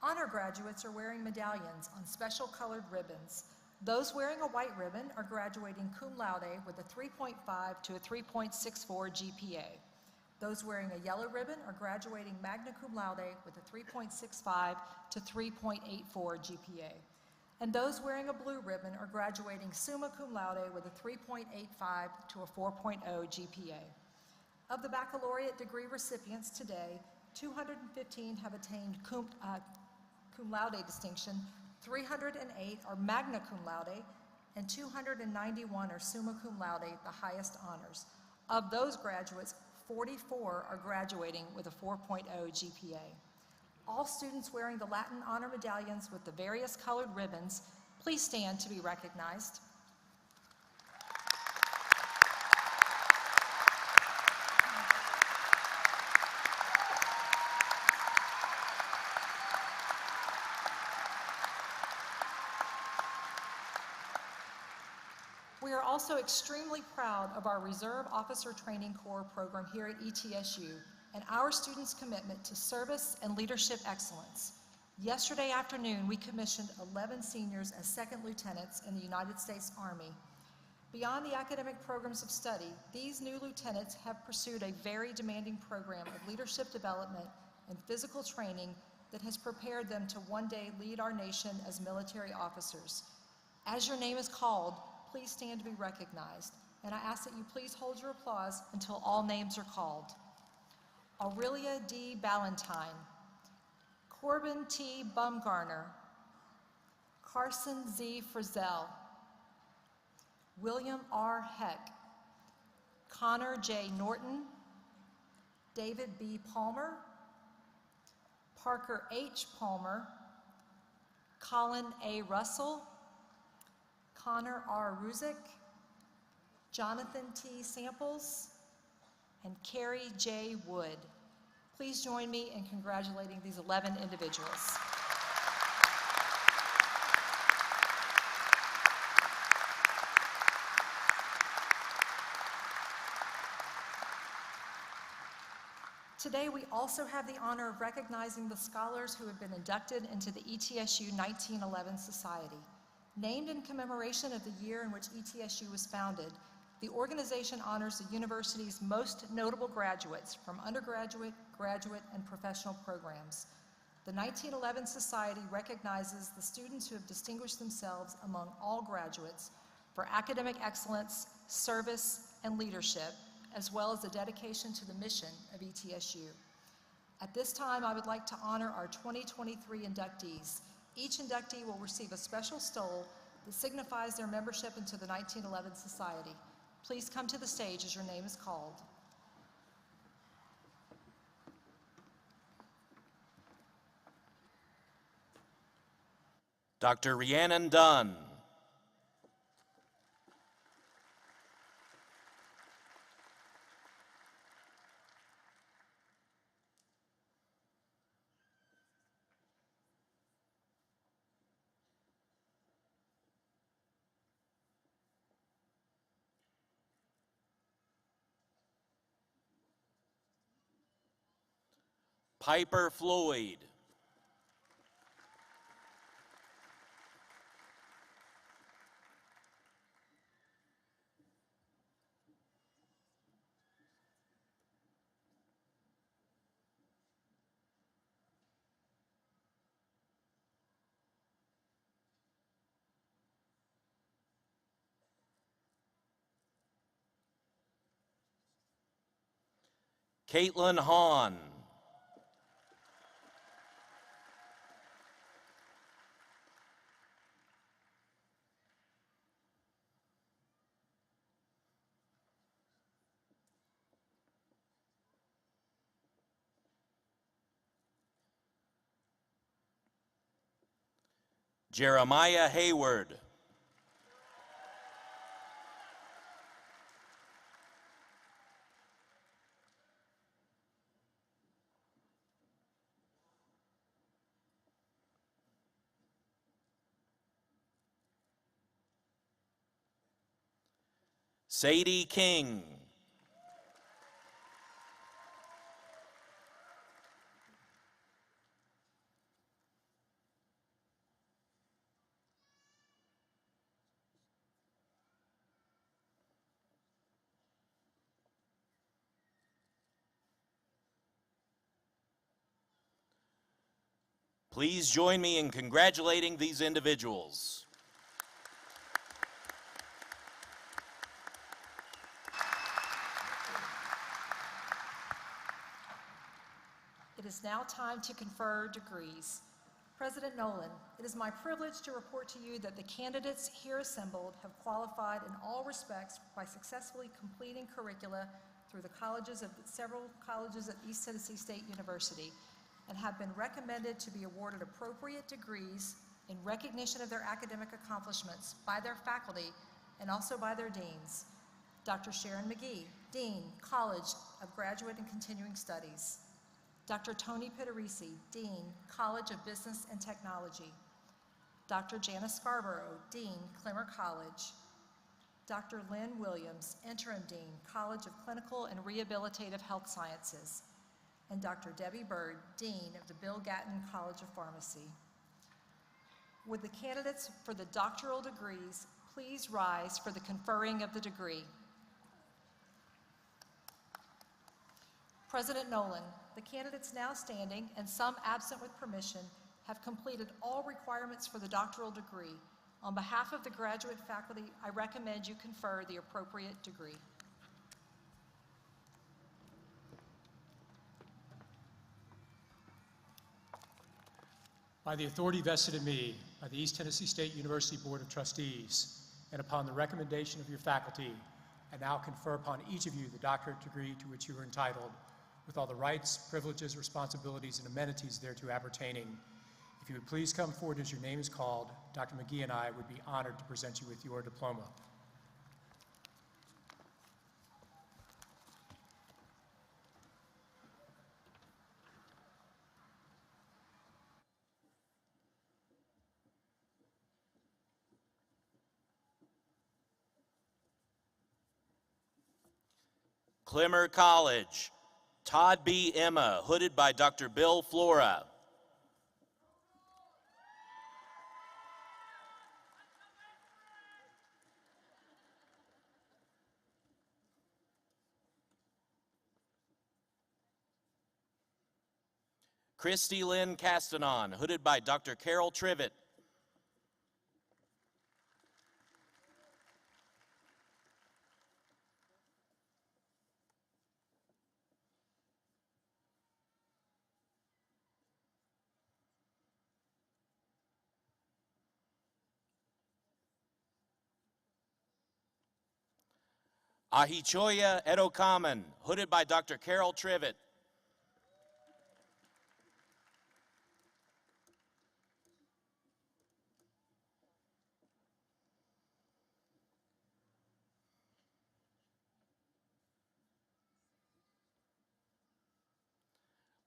Honor graduates are wearing medallions on special colored ribbons. Those wearing a white ribbon are graduating cum laude with a 3.5 to a 3.64 GPA. Those wearing a yellow ribbon are graduating magna cum laude with a 3.65 to 3.84 GPA. And those wearing a blue ribbon are graduating summa cum laude with a 3.85 to a 4.0 GPA. Of the baccalaureate degree recipients today, 215 have attained cum laude distinction, 308 are magna cum laude, and 291 are summa cum laude, the highest honors. Of those graduates, 44 are graduating with a 4.0 GPA. All students wearing the Latin honor medallions with the various colored ribbons, please stand to be recognized. We are also extremely proud of our Reserve Officer Training Corps program here at ETSU and our students' commitment to service and leadership excellence. Yesterday afternoon, we commissioned 11 seniors as second lieutenants in the United States Army. Beyond the academic programs of study, these new lieutenants have pursued a very demanding program of leadership development and physical training that has prepared them to one day lead our nation as military officers. As your name is called, please stand to be recognized, and I ask that you please hold your applause until all names are called. Aurelia D. Ballantyne, Corbin T. Bumgarner, Carson Z. Frizzell, William R. Heck, Connor J. Norton, David B. Palmer, Parker H. Palmer, Colin A. Russell, Connor R. Ruzick, Jonathan T. Samples, and Carrie J. Wood. Please join me in congratulating these 11 individuals. Today, we also have the honor of recognizing the scholars who have been inducted into the ETSU 1911 Society. Named in commemoration of the year in which ETSU was founded, the organization honors the university's most notable graduates from undergraduate, graduate, and professional programs. The 1911 Society recognizes the students who have distinguished themselves among all graduates for academic excellence, service, and leadership, as well as the dedication to the mission of ETSU. At this time, I would like to honor our 2023 inductees. Each inductee will receive a special stole that signifies their membership into the 1911 Society. Please come to the stage as your name is called. Dr. Rhiannon Dunn. Piper Floyd. Caitlin Hahn. Jeremiah Hayward. Sadie King. Please join me in congratulating these individuals. It is now time to confer degrees. President Nolan, it is my privilege to report to you that the candidates here assembled have qualified in all respects by successfully completing curricula through the colleges of several colleges at East Tennessee State University. and have been recommended to be awarded appropriate degrees in recognition of their academic accomplishments by their faculty and also by their deans. Dr. Sharon McGee, Dean, College of Graduate and Continuing Studies. Dr. Tony Pittarisi, Dean, College of Business and Technology. Dr. Janice Scarborough, Dean, Clemmer College. Dr. Lynn Williams, Interim Dean, College of Clinical and Rehabilitative Health Sciences. And Dr. Debbie Bird, Dean of the Bill Gatton College of Pharmacy. Would the candidates for the doctoral degrees please rise for the conferring of the degree? President Nolan, the candidates now standing and some absent with permission have completed all requirements for the doctoral degree. On behalf of the graduate faculty, I recommend you confer the appropriate degree. By the authority vested in me by the East Tennessee State University Board of Trustees, and upon the recommendation of your faculty, I now confer upon each of you the doctorate degree to which you are entitled, with all the rights, privileges, responsibilities, and amenities thereto appertaining. If you would please come forward as your name is called, Dr. McGee and I would be honored to present you with your diploma. Clemmer College, Todd B. Emma, hooded by Dr. Bill Flora. Christy Lynn Castanon, hooded by Dr. Carol Trivet. Ahichoya Edokaman, hooded by Dr. Carol Trivet.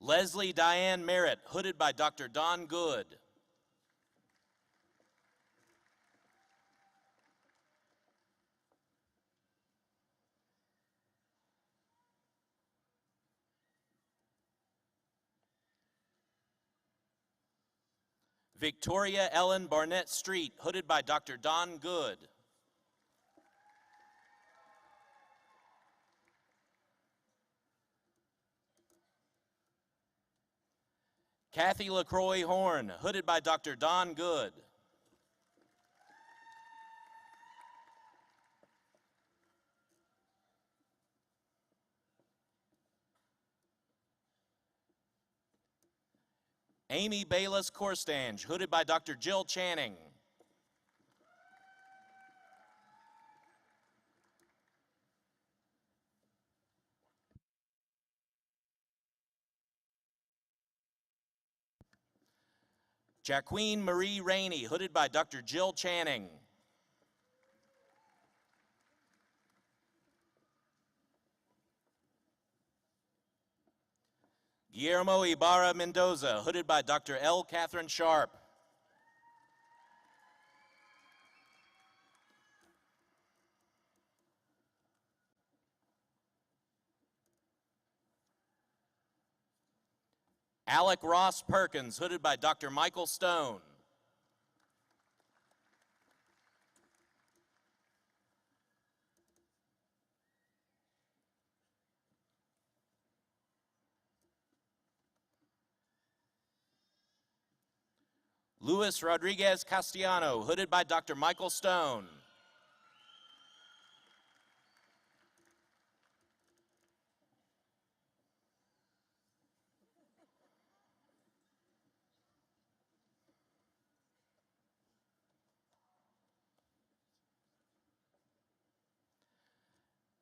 Leslie Diane Merritt, hooded by Dr. Don Good. Victoria Ellen Barnett Street, hooded by Dr. Don Good. Kathy LaCroix Horn, hooded by Dr. Don Good. Amy Bayless Corstange, hooded by Dr. Jill Channing. Jacqueline Marie Rainey, hooded by Dr. Jill Channing. Guillermo Ibarra Mendoza, hooded by Dr. L. Catherine Sharp. Alec Ross Perkins, hooded by Dr. Michael Stone. Luis Rodriguez Castellano, hooded by Dr. Michael Stone.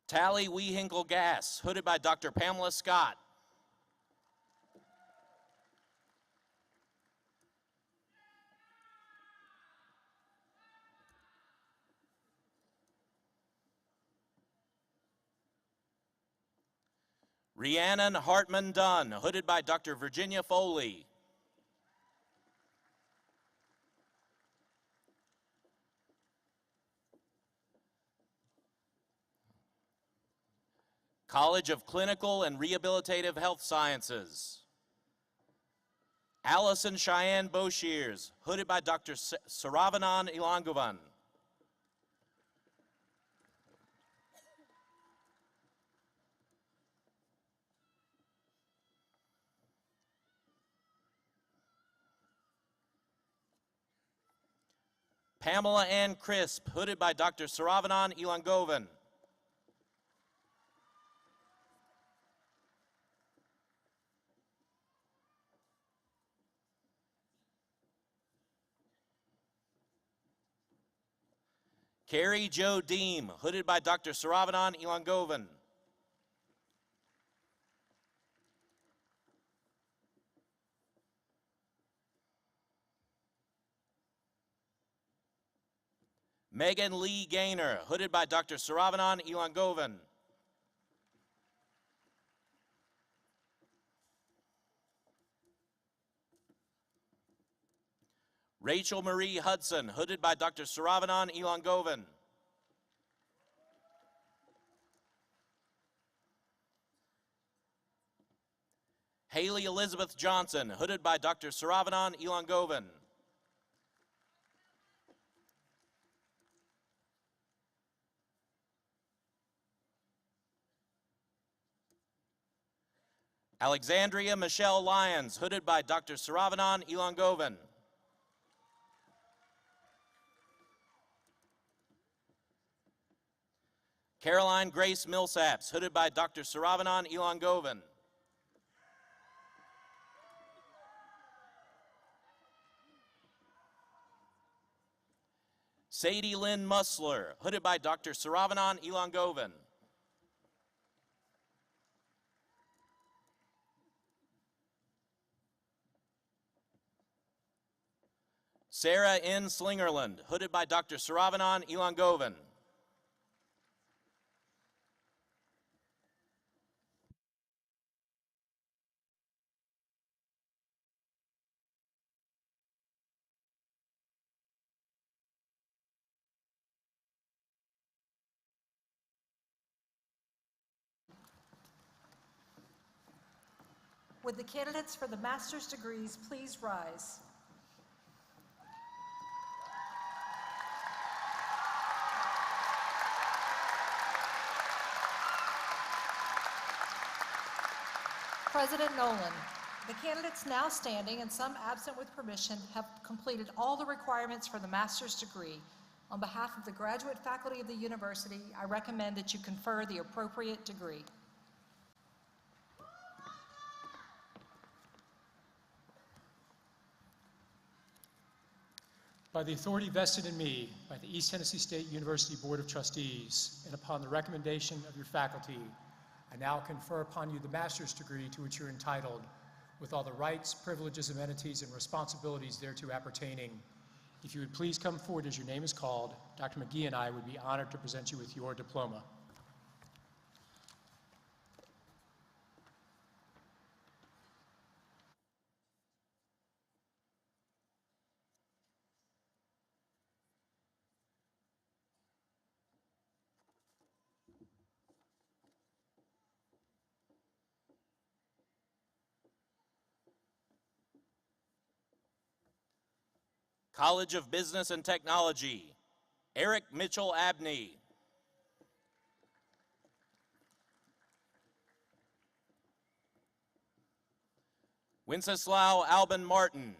Tally Wehinkle Gass, hooded by Dr. Pamela Scott. Rhiannon Hartman Dunn, hooded by Dr. Virginia Foley. College of Clinical and Rehabilitative Health Sciences. Allison Cheyenne Boshiers, hooded by Dr. Saravanan Ilangovan. Pamela Ann Crisp, hooded by Dr. Saravanan Ilangovan. Carrie Jo Deem, hooded by Dr. Saravanan Ilangovan. Megan Lee Gaynor, hooded by Dr. Saravanan Ilangovan. Rachel Marie Hudson, hooded by Dr. Saravanan Ilangovan. Haley Elizabeth Johnson, hooded by Dr. Saravanan Ilangovan. Alexandria Michelle Lyons, hooded by Dr. Saravanan Ilangovan. Caroline Grace Millsaps, hooded by Dr. Saravanan Ilangovan. Sadie Lynn Musler, hooded by Dr. Saravanan Ilangovan. Sarah N. Slingerland, hooded by Dr. Saravanan Ilangovan. Would the candidates for the master's degrees please rise? President Nolan, the candidates now standing and some absent with permission have completed all the requirements for the master's degree. On behalf of the graduate faculty of the university, I recommend that you confer the appropriate degree. By the authority vested in me by the East Tennessee State University Board of Trustees, and upon the recommendation of your faculty, I now confer upon you the master's degree to which you're entitled, with all the rights, privileges, amenities, and responsibilities thereto appertaining. If you would please come forward as your name is called, Dr. McGee and I would be honored to present you with your diploma. College of Business and Technology, Eric Mitchell Abney. Wenceslao Alban Martin.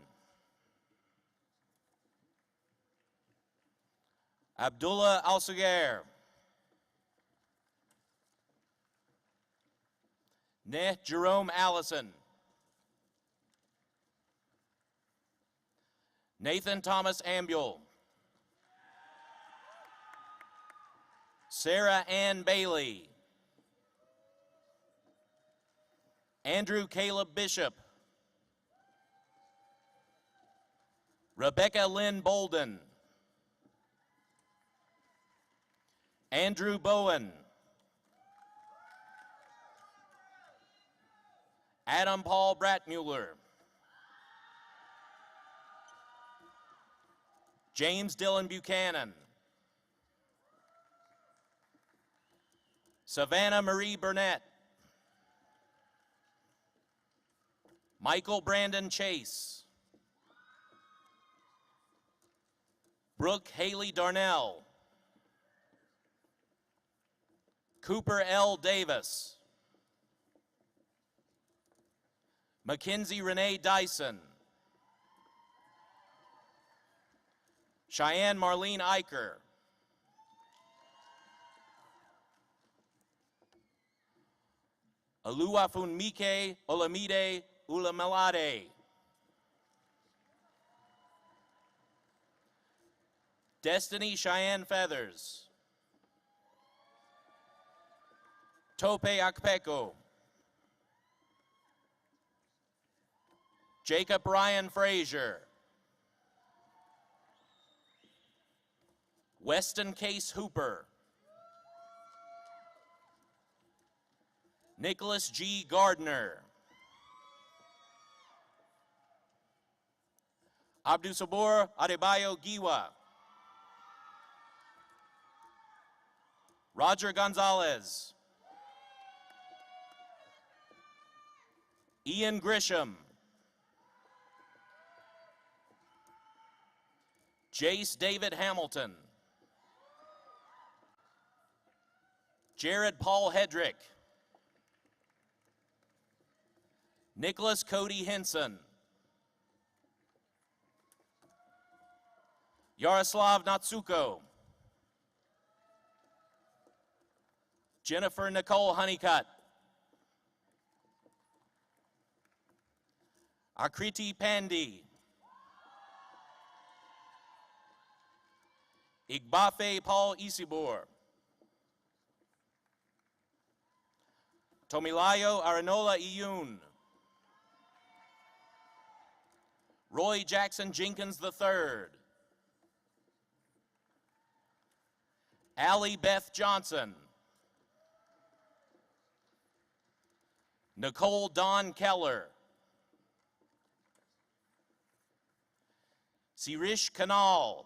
Abdullah Al-Sugair. Neh Jerome Allison. Nathan Thomas Ambule. Sarah Ann Bailey. Andrew Caleb Bishop. Rebecca Lynn Bolden. Andrew Bowen. Adam Paul Bratmuller. James Dylan Buchanan. Savannah Marie Burnett. Michael Brandon Chase. Brooke Haley Darnell. Cooper L. Davis. Mackenzie Renee Dyson. Cheyenne Marlene Eicher. Oluwafunmike Olamide Ulamalade. Destiny Cheyenne Feathers. Tope Akpeko. Jacob Ryan Frazier. Weston Case Hooper. Nicholas G. Gardner. Abdusabur Adebayo Giwa. Roger Gonzalez. Ian Grisham. Jace David Hamilton. Jared Paul Hedrick. Nicholas Cody Henson. Yaroslav Natsuko. Jennifer Nicole Honeycutt. Akriti Pandi. Igbafe Paul Isibur. Tomilayo Aranola Iyun. Roy Jackson Jenkins III. Allie Beth Johnson. Nicole Dawn Keller. Sirish Kanal.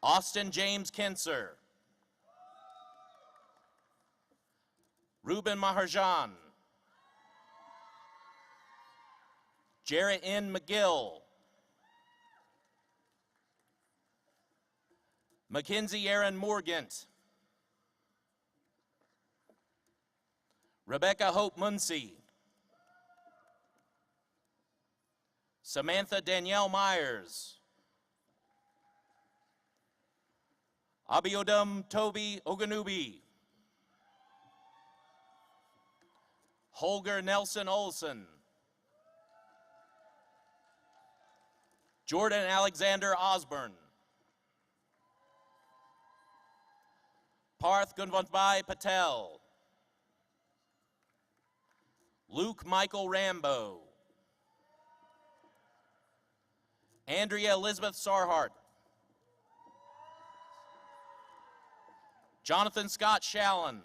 Austin James Kinser. Ruben Maharjan. Jarrett N. McGill. Mackenzie Aaron Morgant. Rebecca Hope Muncy. Samantha Danielle Myers. Abiodun Toby Oganubi. Holger Nelson Olson. Jordan Alexander Osborne. Parth Gunvantbhai Patel. Luke Michael Rambo. Andrea Elizabeth Sarhart. Jonathan Scott Shallon.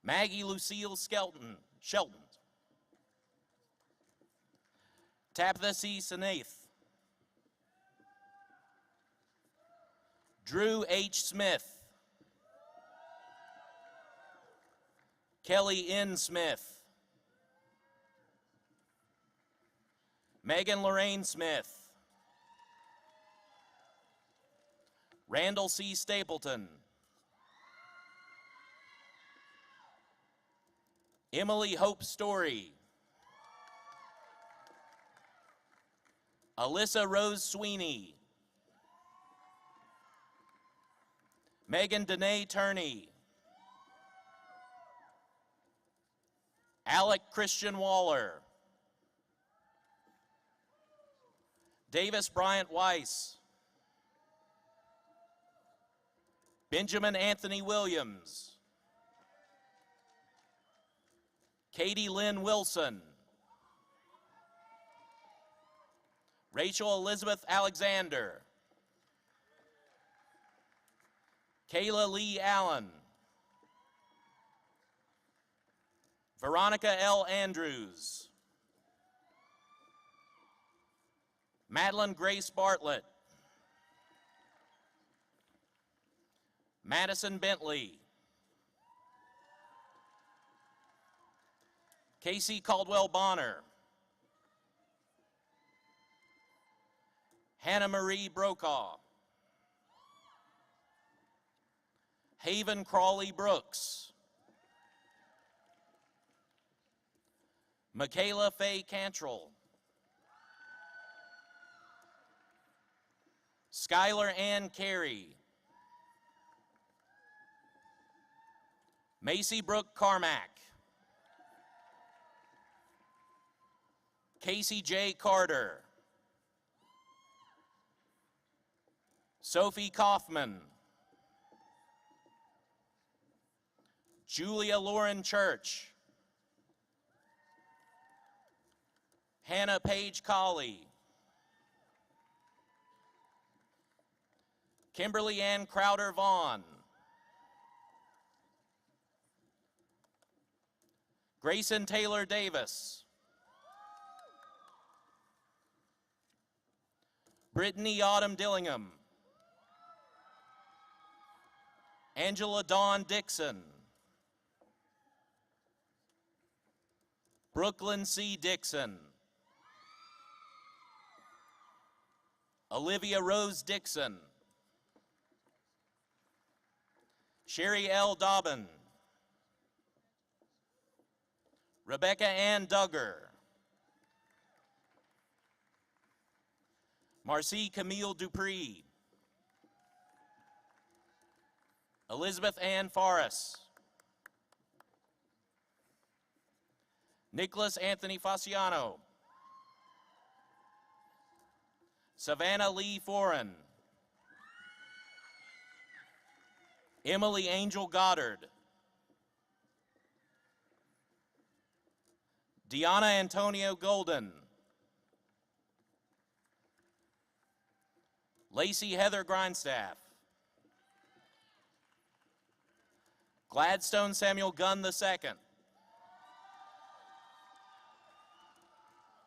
Maggie Lucille Shelton. Tabitha C. Senath. Drew H. Smith. Kelly N. Smith. Megan Lorraine Smith. Randall C. Stapleton. Emily Hope Story. Alyssa Rose Sweeney. Megan Danae Turney. Alec Christian Waller. Davis Bryant Weiss. Benjamin Anthony Williams. Katie Lynn Wilson. Rachel Elizabeth Alexander. Kayla Lee Allen. Veronica L. Andrews. Madeline Grace Bartlett. Madison Bentley. Casey Caldwell Bonner. Hannah Marie Brokaw. Haven Crawley Brooks. Michaela Faye Cantrell. Skylar Ann Carey. Macy Brooke Carmack. Casey J. Carter. Sophie Kaufman. Julia Lauren Church. Hannah Page Colley. Kimberly Ann Crowder Vaughn. Grayson Taylor Davis. Brittany Autumn Dillingham. Angela Dawn Dixon. Brooklyn C. Dixon. Olivia Rose Dixon. Sherry L. Dobbin. Rebecca Ann Duggar. Marcy Camille Dupree. Elizabeth Ann Forrest. Nicholas Anthony Fasciano. Savannah Lee Foran. Emily Angel Goddard. Deanna Antonio Golden. Lacey Heather Grindstaff. Gladstone Samuel Gunn II.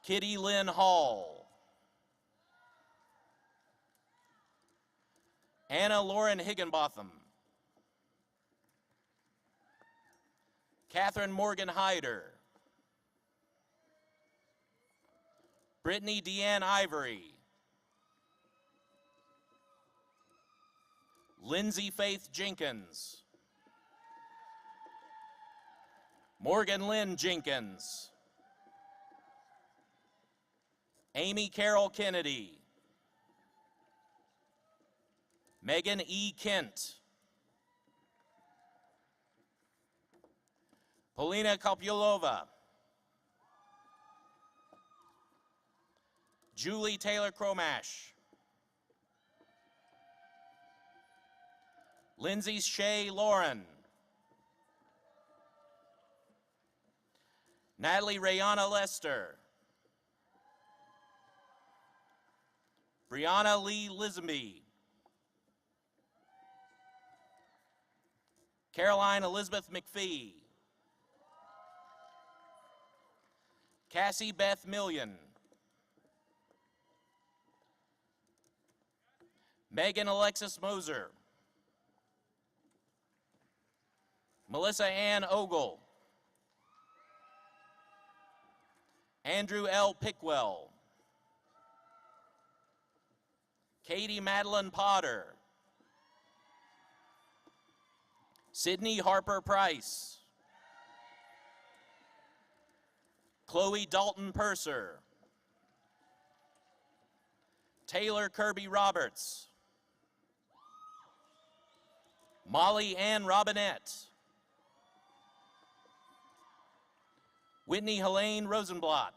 Kitty Lynn Hall. Anna Lauren Higginbotham. Catherine Morgan Hyder. Brittany Deanne Ivory. Lindsay Faith Jenkins. Morgan Lynn Jenkins. Amy Carol Kennedy. Megan E. Kent. Polina Kopulova. Julie Taylor Cromash. Lindsay Shea Lauren. Natalie Rayana Lester. Brianna Lee Lisenby. Caroline Elizabeth McPhee. Cassie Beth Million. Megan Alexis Moser. Melissa Ann Ogle. Andrew L. Pickwell. Katie Madeline Potter. Sydney Harper Price. Chloe Dalton Purser. Taylor Kirby Roberts. Molly Ann Robinette. Whitney Helene Rosenblatt.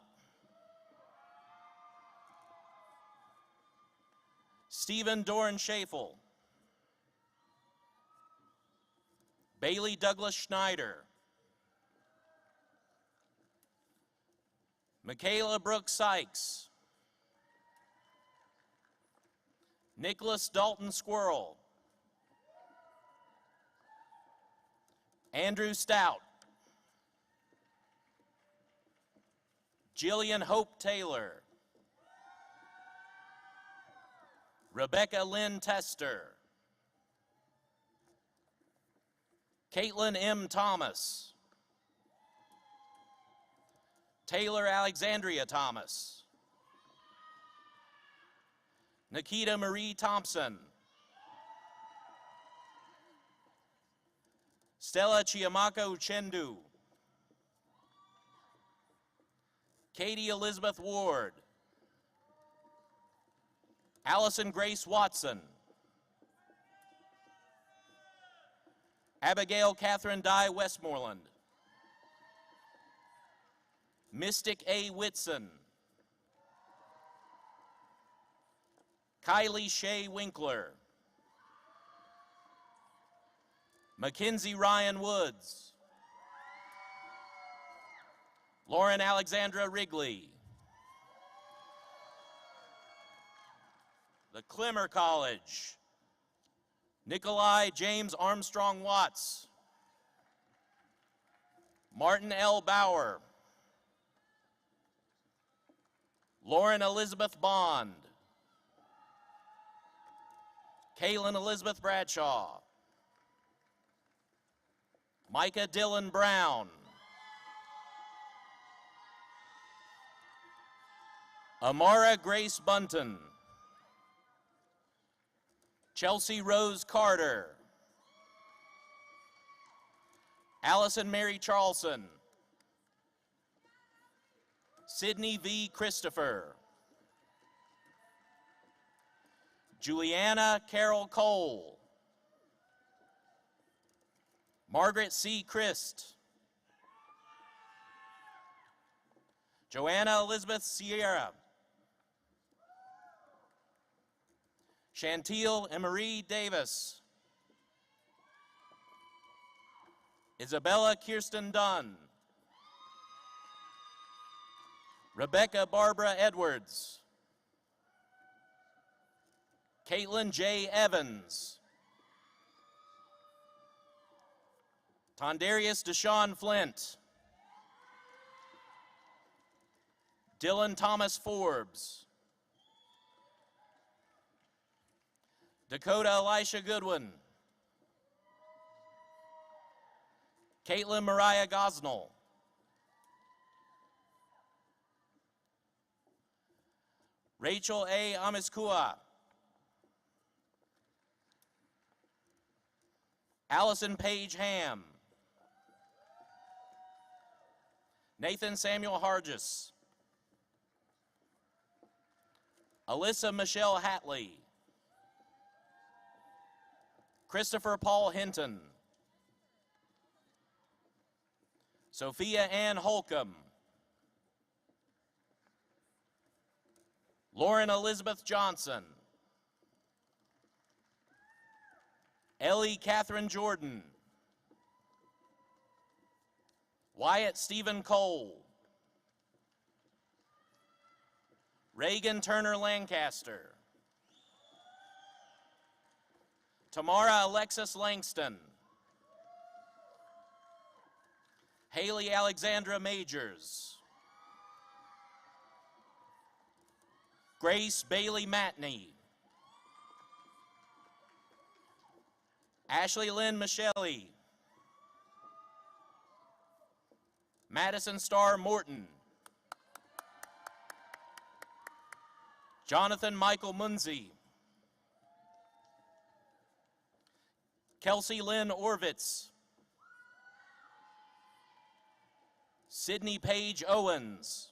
Stephen Doran Schafel. Bailey Douglas Schneider. Michaela Brooks Sykes. Nicholas Dalton Squirrel. Andrew Stout, Jillian Hope Taylor, Rebecca Lynn Tester, Caitlin M. Thomas, Taylor Alexandria Thomas, Nikita Marie Thompson, Stella Chiamako Chendu, Katie Elizabeth Ward, Allison Grace Watson, Abigail Catherine Dye Westmoreland, Mystic A. Whitson, Kylie Shea Winkler, Mackenzie Ryan Woods, Lauren Alexandra Wrigley, the Clemmer College, Nikolai James Armstrong Watts, Martin L. Bauer, Lauren Elizabeth Bond, Kaylin Elizabeth Bradshaw, Micah Dylan Brown, Amara Grace Bunton, Chelsea Rose Carter, Allison Mary Charlson, Sydney V. Christopher, Juliana Carol Cole, Margaret C. Christ, Joanna Elizabeth Sierra, Chantil Emery Davis, Isabella Kirsten Dunn, Rebecca Barbara Edwards, Caitlin J. Evans, Tondarius Deshaun Flint, Dylan Thomas Forbes, Dakota Elisha Goodwin, Caitlin Mariah Gosnell, Rachel A. Amiskua, Allison Paige Ham, Nathan Samuel Hargis, Alyssa Michelle Hatley, Christopher Paul Hinton, Sophia Ann Holcomb, Lauren Elizabeth Johnson, Ellie Catherine Jordan, Wyatt Stephen Cole, Reagan Turner Lancaster, Tamara Alexis Langston, Haley Alexandra Majors, Grace Bailey Matney, Ashley Lynn Michele, Madison Starr Morton, Jonathan Michael Munzie, Kelsey Lynn Orvitz, Sydney Paige Owens,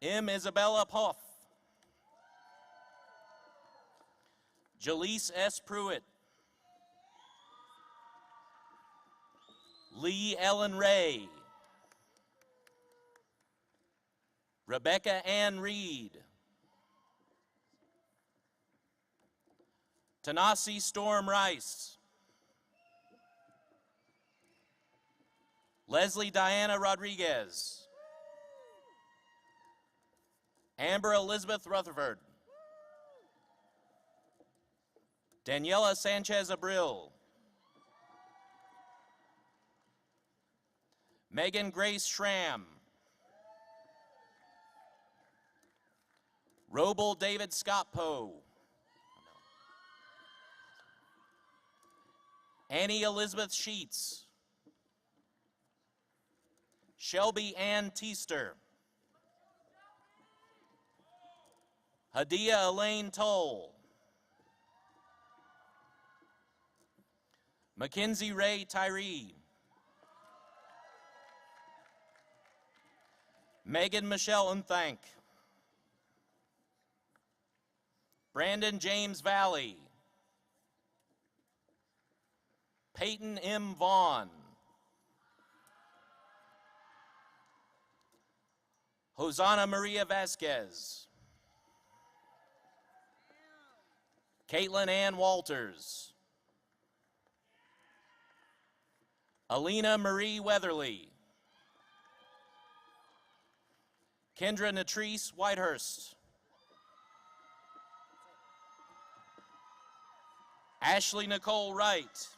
M. Isabella Poff, Jaleese S. Pruitt, Lee Ellen Ray, Rebecca Ann Reed, Tanasi Storm Rice, Leslie Diana Rodriguez, Amber Elizabeth Rutherford, Daniela Sanchez Abril, Megan Grace Schramm. Robel David Scott Poe. Annie Elizabeth Sheets. Shelby Ann Teester. Hadia Elaine Toll. Mackenzie Ray Tyree. Megan Michelle Unthank. Brandon James Valley. Peyton M. Vaughn. Hosanna Maria Vasquez. Caitlin Ann Walters. Alina Marie Weatherly. Kendra Natrice Whitehurst. Ashley Nicole Wright.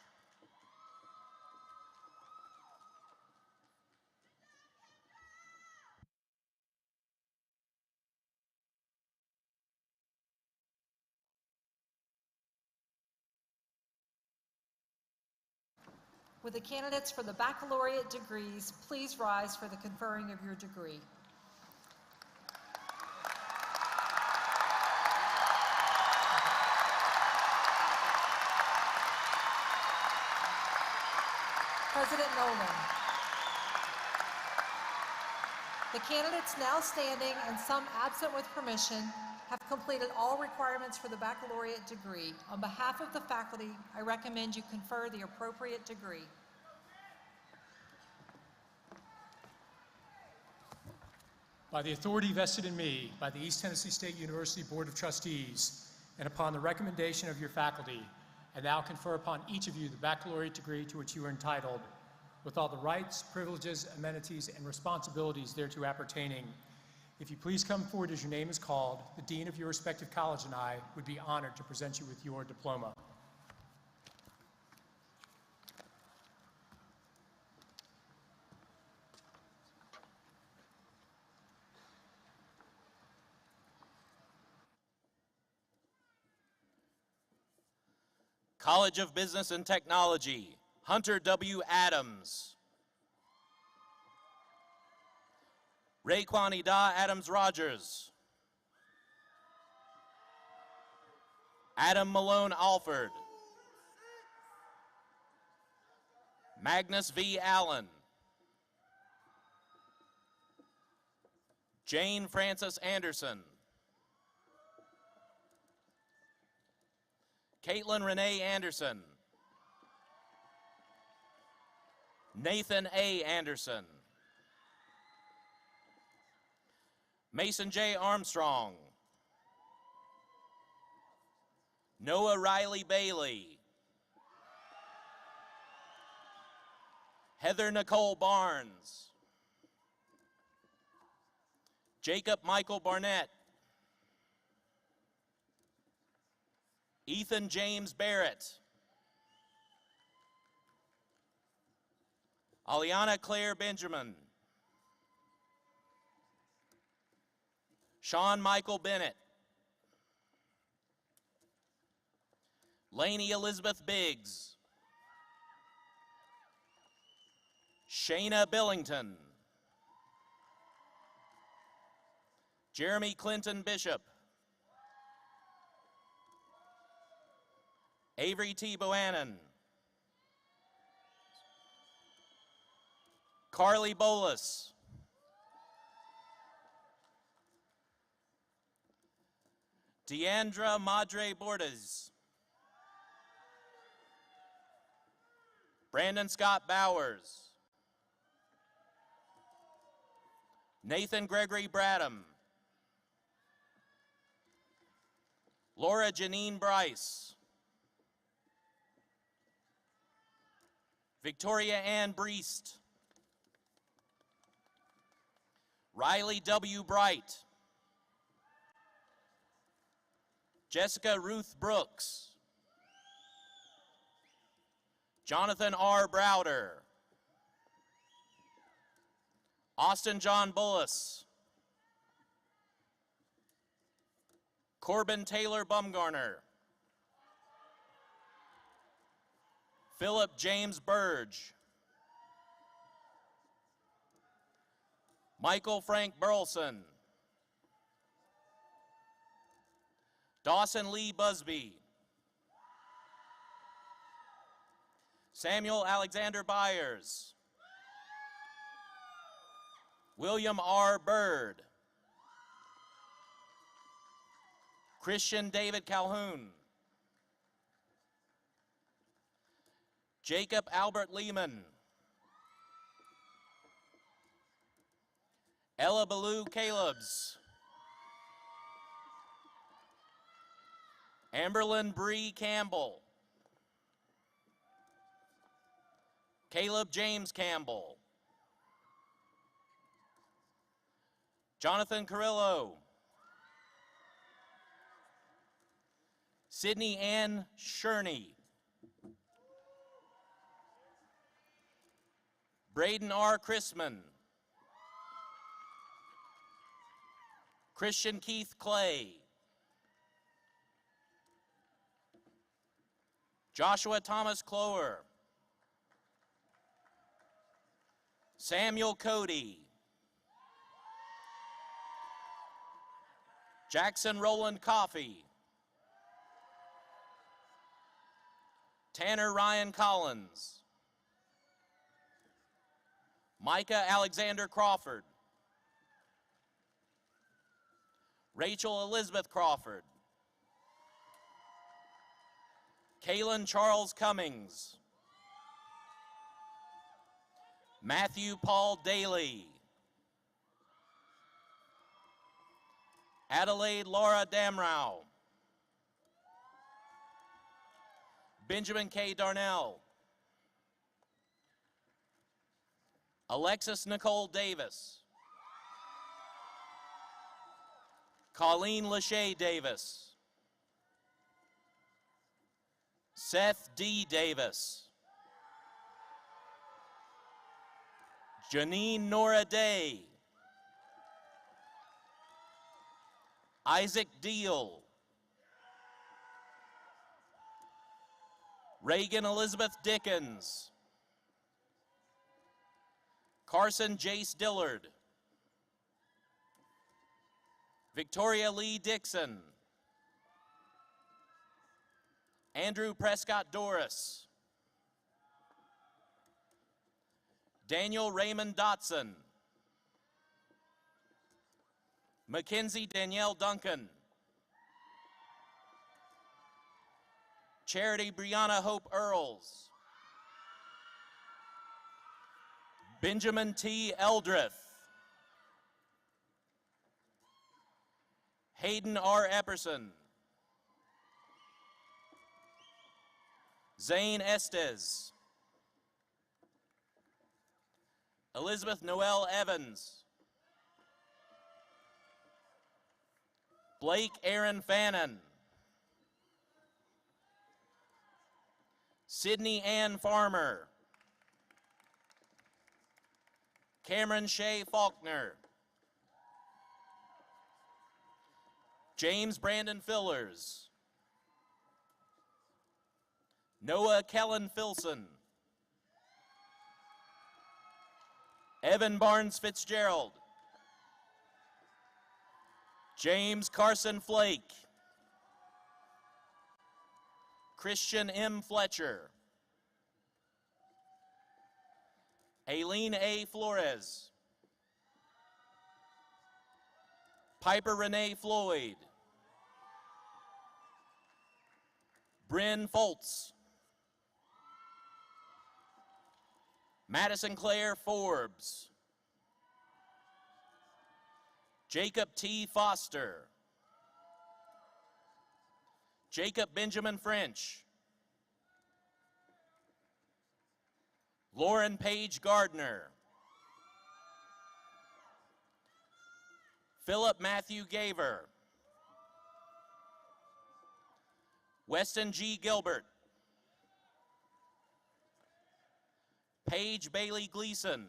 With the candidates for the baccalaureate degrees, please rise for the conferring of your degree. President Nolan. The candidates now standing and some absent with permission have completed all requirements for the baccalaureate degree. On behalf of the faculty, I recommend you confer the appropriate degree. By the authority vested in me by the East Tennessee State University Board of Trustees, and upon the recommendation of your faculty, I now confer upon each of you the baccalaureate degree to which you are entitled, with all the rights, privileges, amenities, and responsibilities thereto appertaining. If you please come forward as your name is called, the dean of your respective college and I would be honored to present you with your diploma. College of Business and Technology, Hunter W. Adams. Raekwon Adams Rogers. Adam Malone Alford. Magnus V. Allen. Jane Frances Anderson. Caitlin Renee Anderson. Nathan A. Anderson. Mason J. Armstrong. Noah Riley Bailey. Heather Nicole Barnes. Jacob Michael Barnett. Ethan James Barrett. Aliana Claire Benjamin. Sean Michael Bennett. Lainey Elizabeth Biggs. Shayna Billington. Jeremy Clinton Bishop. Avery T. Bohannon. Carly Bolus. Deandra Madre Bordes. Brandon Scott Bowers. Nathan Gregory Bradham. Laura Janine Bryce. Victoria Ann Breest. Riley W. Bright. Jessica Ruth Brooks. Jonathan R. Browder. Austin John Bullis. Corbin Taylor Bumgarner. Philip James Burge. Michael Frank Burleson. Dawson Lee Busby. Samuel Alexander Byers. William R. Bird. Christian David Calhoun. Jacob Albert Lehman. Ella Ballou Calebs. Amberlyn Bree Campbell. Caleb James Campbell. Jonathan Carrillo. Sydney Ann Sherney. Braden R. Chrisman. Christian Keith Clay. Joshua Thomas Clower. Samuel Cody. Jackson Roland Coffey. Tanner Ryan Collins. Micah Alexander Crawford. Rachel Elizabeth Crawford. Kalen Charles Cummings. Matthew Paul Daly. Adelaide Laura Damrau. Benjamin K. Darnell. Alexis Nicole Davis. Colleen Lachey Davis. Seth D. Davis. Janine Nora Day. Isaac Deal. Reagan Elizabeth Dickens. Carson Jace Dillard. Victoria Lee Dixon. Andrew Prescott Doris. Daniel Raymond Dotson. Mackenzie Danielle Duncan. Charity Brianna Hope Earls. Benjamin T. Eldrith. Hayden R. Epperson. Zane Estes. Elizabeth Noel Evans. Blake Aaron Fannin. Sydney Ann Farmer. Cameron Shea Faulkner. James Brandon Fillers. Noah Kellen Filson. Evan Barnes Fitzgerald. James Carson Flake. Christian M. Fletcher. Aileen A. Flores. Piper Renee Floyd. Bryn Foltz. Madison Claire Forbes. Jacob T. Foster. Jacob Benjamin French. Lauren Page Gardner. Philip Matthew Gaver. Weston G. Gilbert. Paige Bailey Gleason.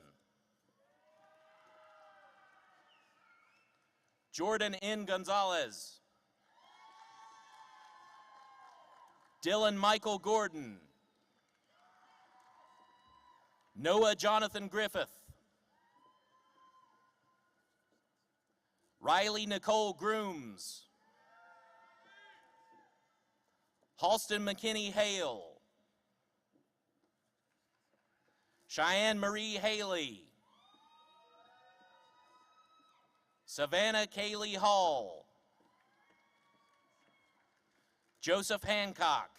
Jordan N. Gonzalez. Dylan Michael Gordon. Noah Jonathan Griffith. Riley Nicole Grooms. Halston McKinney Hale. Cheyenne Marie Haley. Savannah Kaylee Hall. Joseph Hancock.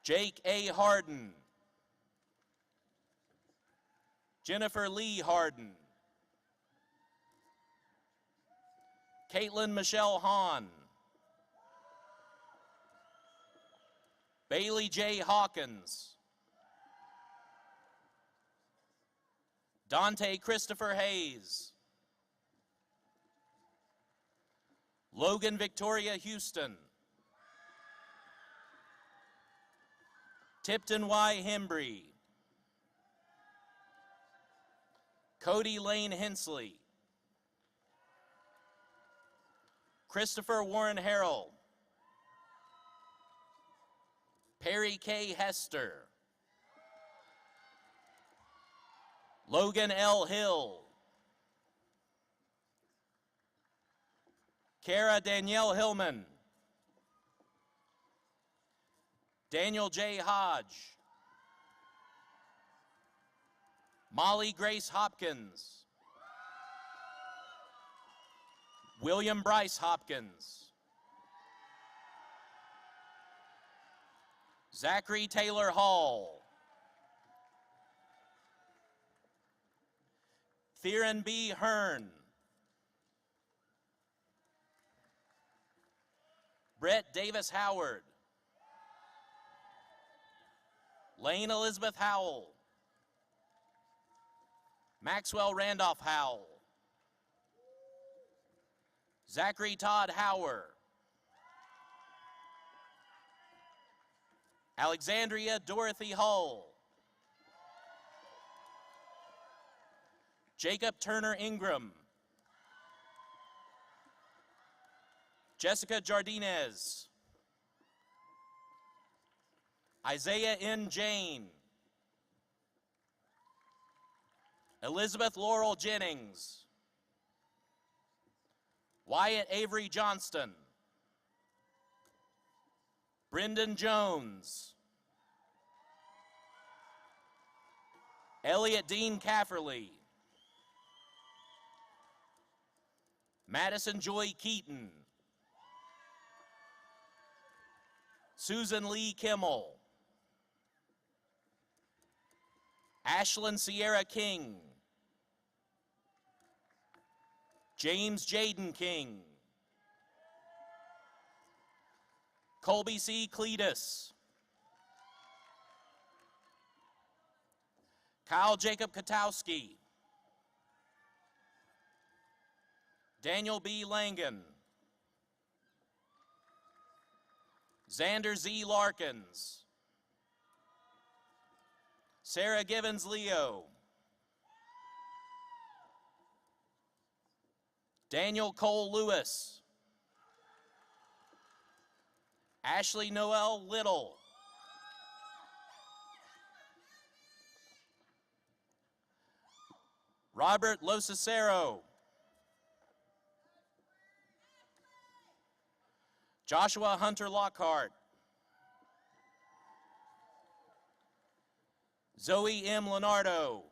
Jake A. Harden. Jennifer Lee Harden. Caitlin Michelle Hahn. Bailey J. Hawkins. Dante Christopher Hayes. Logan Victoria Houston. Tipton Y. Hembry. Cody Lane Hensley. Christopher Warren Harrell. Perry K. Hester. Logan L. Hill. Kara Danielle Hillman. Daniel J. Hodge. Molly Grace Hopkins. William Bryce Hopkins. Zachary Taylor Hall. Theron B. Hearn. Brett Davis Howard. Lane Elizabeth Howell. Maxwell Randolph Howell. Zachary Todd Hauer. Alexandria Dorothy Hull. Jacob Turner Ingram. Jessica Jardinez. Isaiah N. Jane. Elizabeth Laurel Jennings. Wyatt Avery Johnston. Brendan Jones. Elliot Dean Cafferly. Madison Joy Keaton. Susan Lee Kimmel. Ashlyn Sierra King. James Jaden King. Colby C. Cletus. Kyle Jacob Katowski. Daniel B. Langan. Xander Z. Larkins. Sarah Givens Leo. Daniel Cole Lewis. Ashley Noel Little. Robert Losacero. Joshua Hunter Lockhart. Zoe M. Leonardo.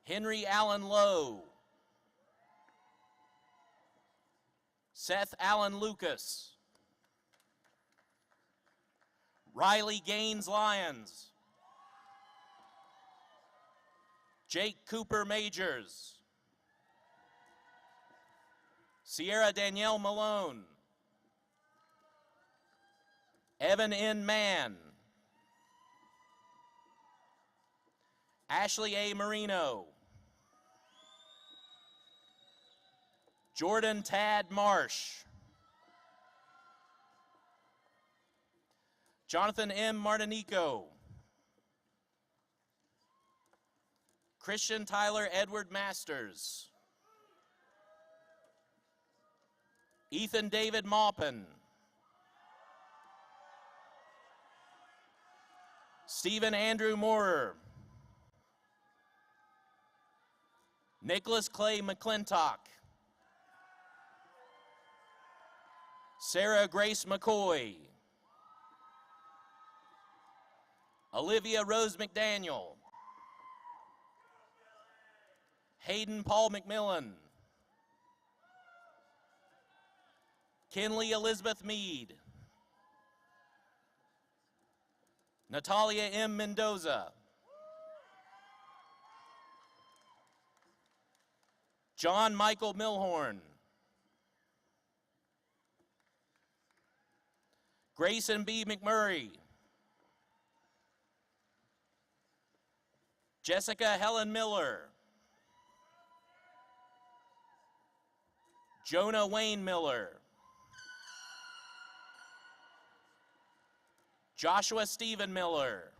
Henry Allen Lowe. Seth Allen Lucas. Riley Gaines Lyons. Jake Cooper Majors. Sierra Danielle Malone. Evan N. Mann. Ashley A. Marino. Jordan Tad Marsh. Jonathan M. Martinico. Christian Tyler Edward Masters. Ethan David Maupin. Stephen Andrew Moorer. Nicholas Clay McClintock. Sarah Grace McCoy. Olivia Rose McDaniel. Hayden Paul McMillan. Kinley Elizabeth Mead. Natalia M. Mendoza. John Michael Milhorn. Grayson B. McMurray. Jessica Helen Miller. Jonah Wayne Miller. Joshua Stephen Miller.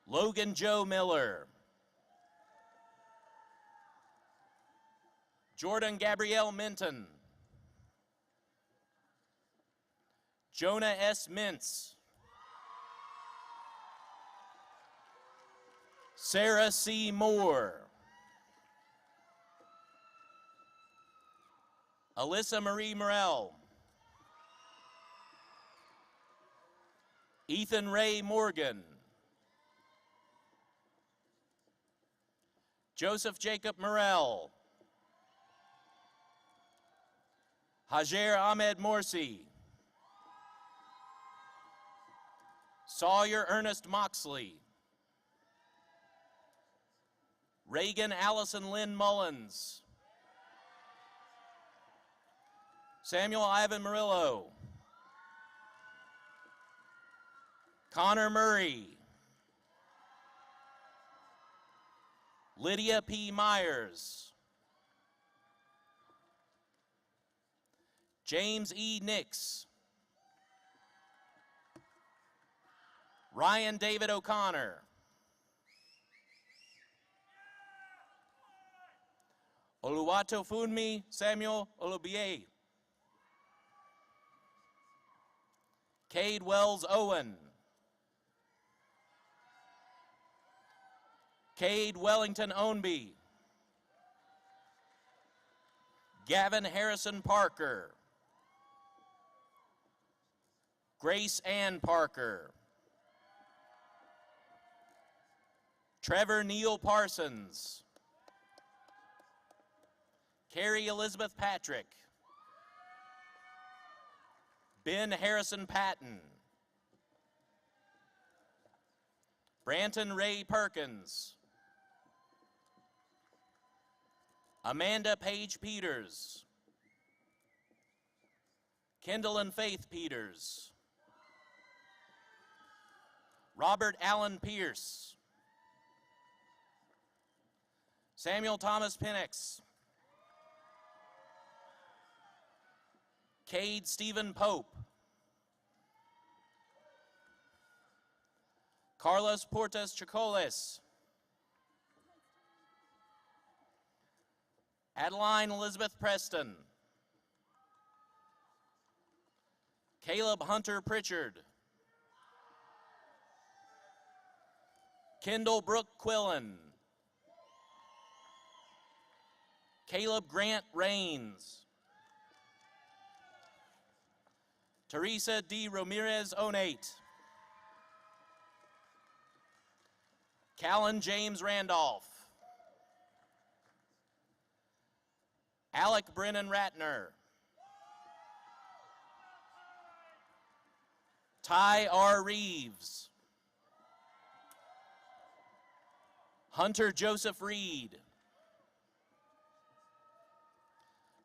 Logan Joe Miller. Jordan Gabrielle Minton. Jonah S. Mintz. Sarah C. Moore. Alyssa Marie Morell. Ethan Ray Morgan. Joseph Jacob Morell. Hajer Ahmed Morsi. Sawyer Ernest Moxley. Reagan Allison Lynn Mullins. Samuel Ivan Murillo. Connor Murray. Lydia P. Myers. James E. Nix. Ryan David O'Connor. Oluwatofunmi Samuel Olubie. Cade Wells Owen. Cade Wellington Ownby. Gavin Harrison Parker. Grace Ann Parker. Trevor Neal Parsons. Carrie Elizabeth Patrick. Ben Harrison Patton. Branton Ray Perkins. Amanda Page Peters. Kendall and Faith Peters. Robert Allen Pierce. Samuel Thomas Penix. Cade Stephen Pope. Carlos Portas Chicoles. Adeline Elizabeth Preston. Caleb Hunter Pritchard. Kendall Brooke Quillen. Caleb Grant Rains. Teresa D. Ramirez Onate. Callan James Randolph. Alec Brennan Ratner. Ty R. Reeves. Hunter Joseph Reed.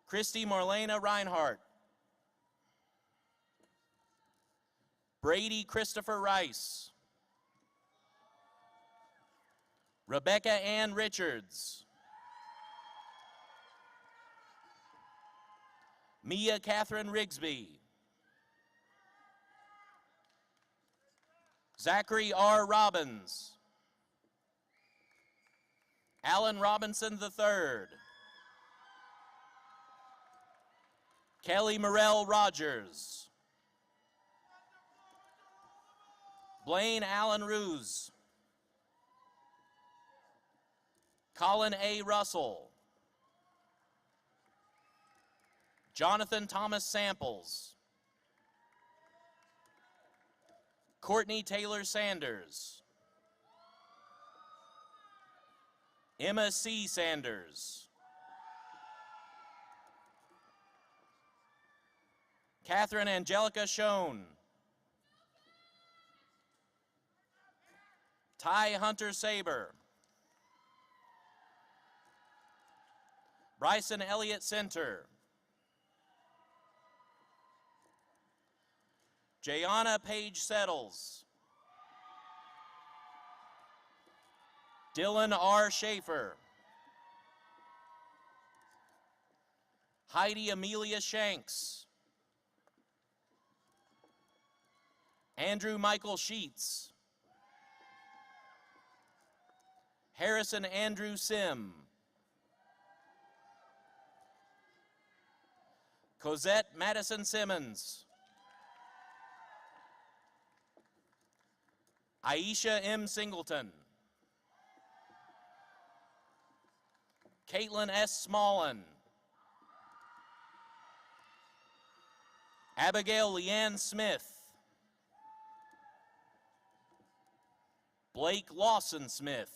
Christy Marlena Reinhardt. Brady Christopher Rice. Rebecca Ann Richards. Mia Catherine Rigsby. Zachary R. Robbins. Alan Robinson III. Kelly Morell Rogers. Blaine Allen Ruse. Colin A. Russell. Jonathan Thomas Samples. Courtney Taylor Sanders. Emma C. Sanders. Catherine Angelica Schoen. Ty Hunter Saber. Bryson Elliott Center. Jayana Page Settles. Dylan R. Schaefer. Heidi Amelia Shanks. Andrew Michael Sheets. Harrison Andrew Sim. Cosette Madison Simmons. Aisha M. Singleton. Caitlin S. Smallin. Abigail Leanne Smith. Blake Lawson Smith.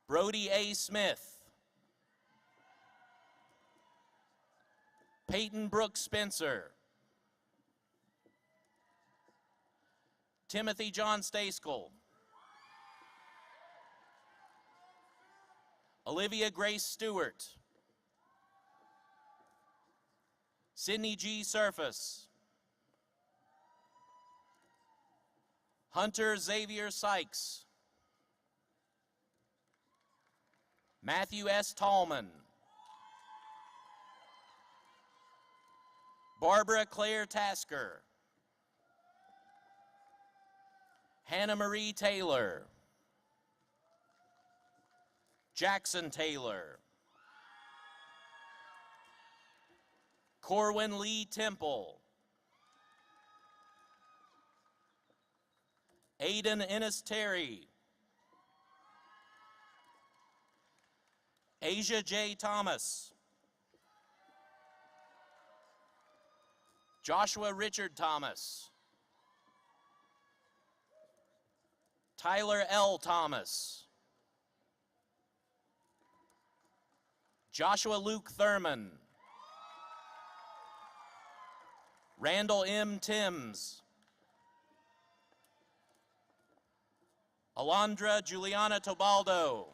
Brody A. Smith. Peyton Brooks Spencer. Timothy John Staskell. Olivia Grace Stewart. Sydney G. Surface. Hunter Xavier Sykes. Matthew S. Tallman. Barbara Claire Tasker. Hannah Marie Taylor. Jackson Taylor. Corwin Lee Temple. Aiden Ennis Terry. Asia J. Thomas. Joshua Richard Thomas. Tyler L. Thomas. Joshua Luke Thurman. Randall M. Timms. Alondra Juliana Tobaldo.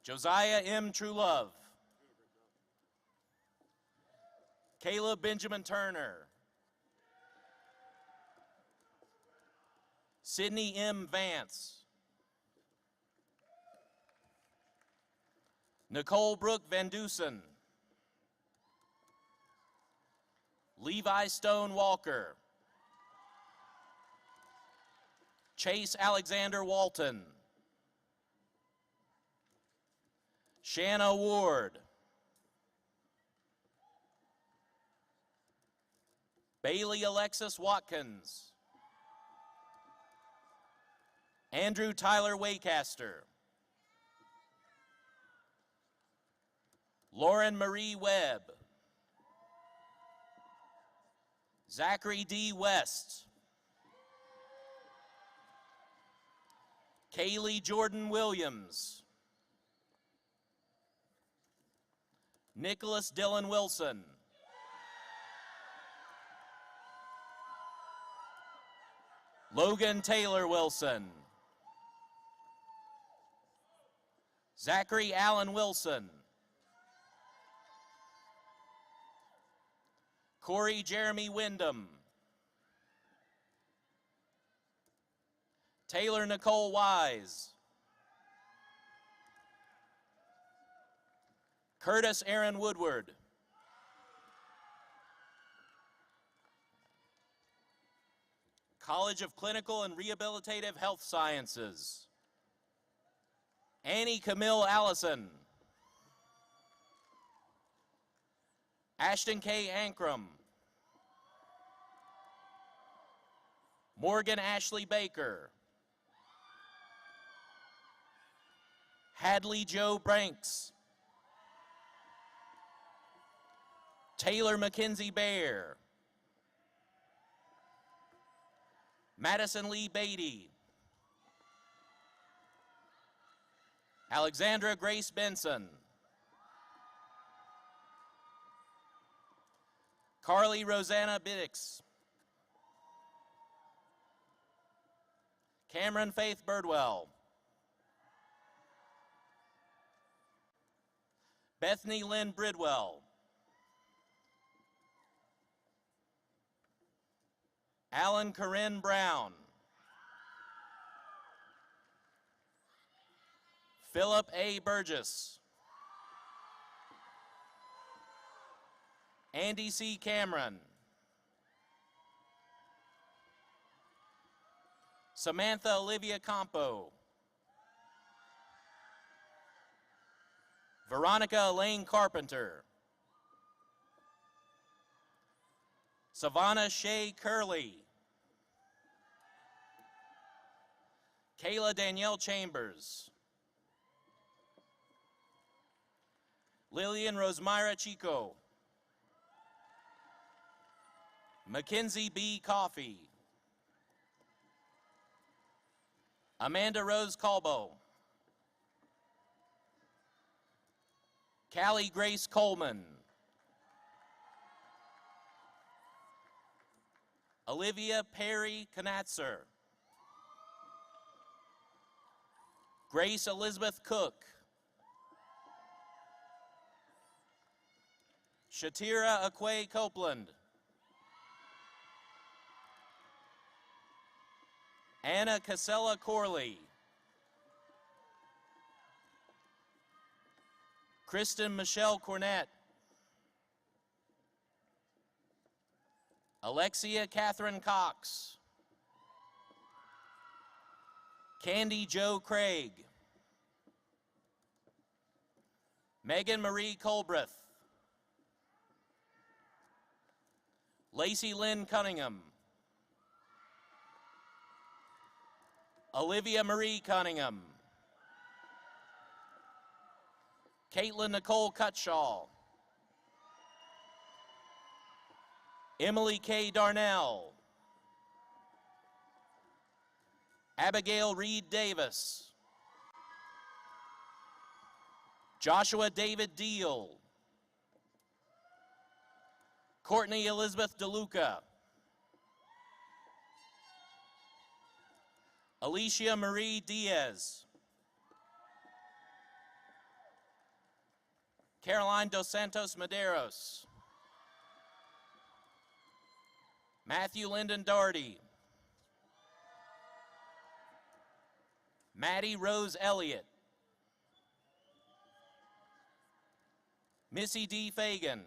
Josiah M. Truelove. Caleb Benjamin Turner. Sydney M. Vance. Nicole Brooke Van Dusen. Levi Stone Walker. Chase Alexander Walton. Shanna Ward. Bailey Alexis Watkins. Andrew Tyler Waycaster. Lauren Marie Webb. Zachary D. West. Kaylee Jordan Williams. Nicholas Dylan Wilson. Logan Taylor Wilson. Zachary Allen Wilson. Corey Jeremy Wyndham. Taylor Nicole Wise. Curtis Aaron Woodward. College of Clinical and Rehabilitative Health Sciences, Annie Camille Allison, Ashton K. Ankrum, Morgan Ashley Baker, Hadley Joe Branks, Taylor Mackenzie Bear, Madison Lee Beatty, Alexandra Grace Benson, Carly Rosanna Biddix, Cameron Faith Birdwell, Bethany Lynn Bridwell, Alan Corinne Brown, Philip A. Burgess, Andy C. Cameron, Samantha Olivia Campo, Veronica Elaine Carpenter, Savannah Shea Curley, Kayla Danielle Chambers, Lillian Rosemira Chico, Mackenzie B. Coffey, Amanda Rose Colbo, Callie Grace Coleman, Olivia Perry Knatzer, Grace Elizabeth Cook, Shatira Akwe Copeland, Anna Casella Corley, Kristen Michelle Cornett, Alexia Catherine Cox, Candy Jo Craig, Megan Marie Colbreth, Lacey Lynn Cunningham, Olivia Marie Cunningham, Caitlin Nicole Cutshaw, Emily K. Darnell, Abigail Reed Davis, Joshua David Deal, Courtney Elizabeth DeLuca, Alicia Marie Diaz, Caroline Dos Santos Medeiros, Matthew Lyndon Doherty, Maddie Rose Elliott, Missy D. Fagan,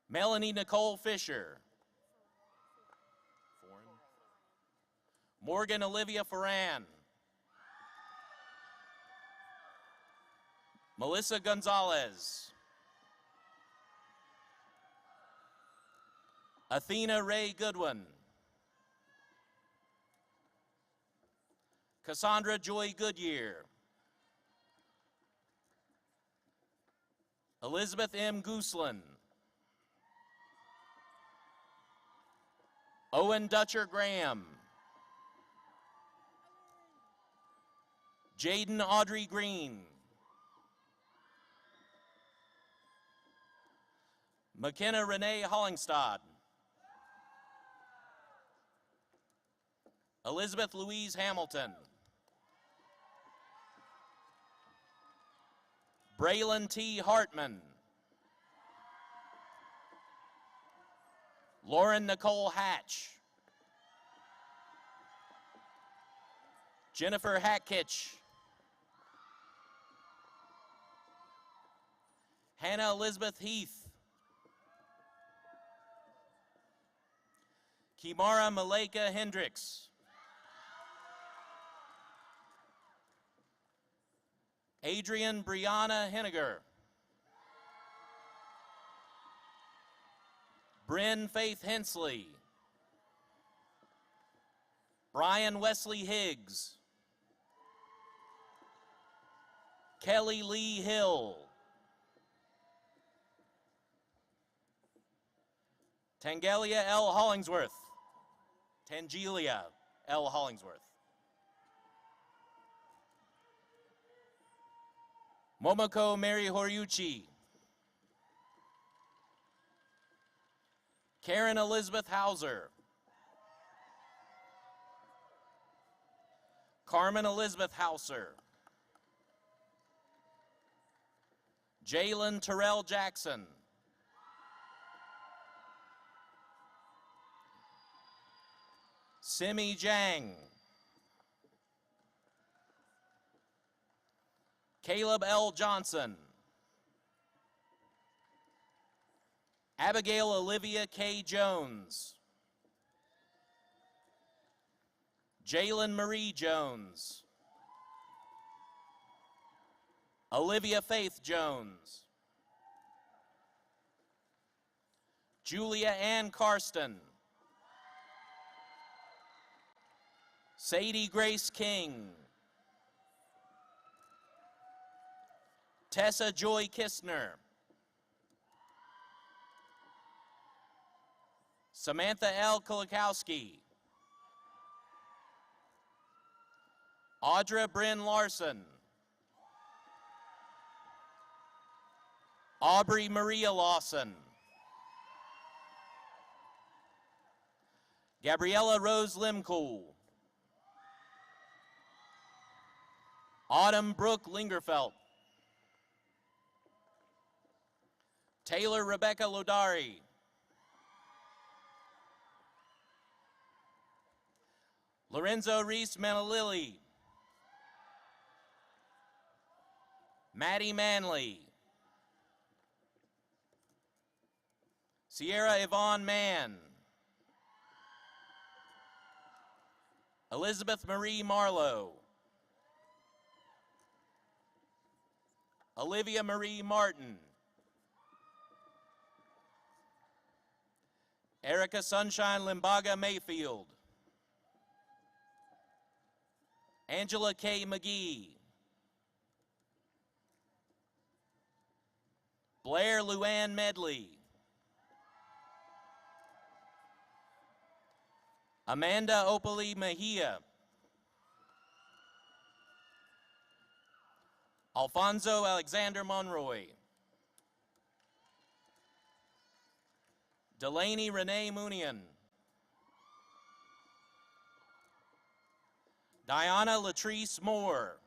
Melanie Nicole Fisher, Morgan Olivia Ferran, Melissa Gonzalez, Athena Ray Goodwin, Cassandra Joy Goodyear, Elizabeth M. Gooslin, Owen Dutcher Graham, Jaden Audrey Green, McKenna Renee Hollingstad, Elizabeth Louise Hamilton, Braylon T. Hartman, Lauren Nicole Hatch, Jennifer Hackitch, Hannah Elizabeth Heath, Kimara Maleka Hendricks. Adrian Brianna Henniger. Bryn Faith Hensley. Brian Wesley Higgs. Kelly Lee Hill. Tangelia L. Hollingsworth. Tangelia L. Hollingsworth. Momoko Mary Horiuchi. Karen Elizabeth Hauser. Carmen Elizabeth Hauser. Jalen Terrell Jackson. Simi Jang. Caleb L. Johnson. Abigail Olivia K. Jones. Jalen Marie Jones. Olivia Faith Jones. Julia Ann Karsten. Sadie Grace King. Tessa Joy Kistner. Samantha L. Kulikowski. Audra Bryn Larson. Aubrey Maria Lawson. Gabriella Rose Limcool. Autumn Brooke Lingerfelt. Taylor Rebecca Lodari. Lorenzo Reese Manalili. Maddie Manley. Sierra Yvonne Mann. Elizabeth Marie Marlowe. Olivia Marie Martin. Erica Sunshine Limbaga Mayfield. Angela K. McGee. Blair Luann Medley. Amanda Opali Mejia. Alfonso Alexander Monroy. Delaney Renee Moonian. Diana Latrice Moore.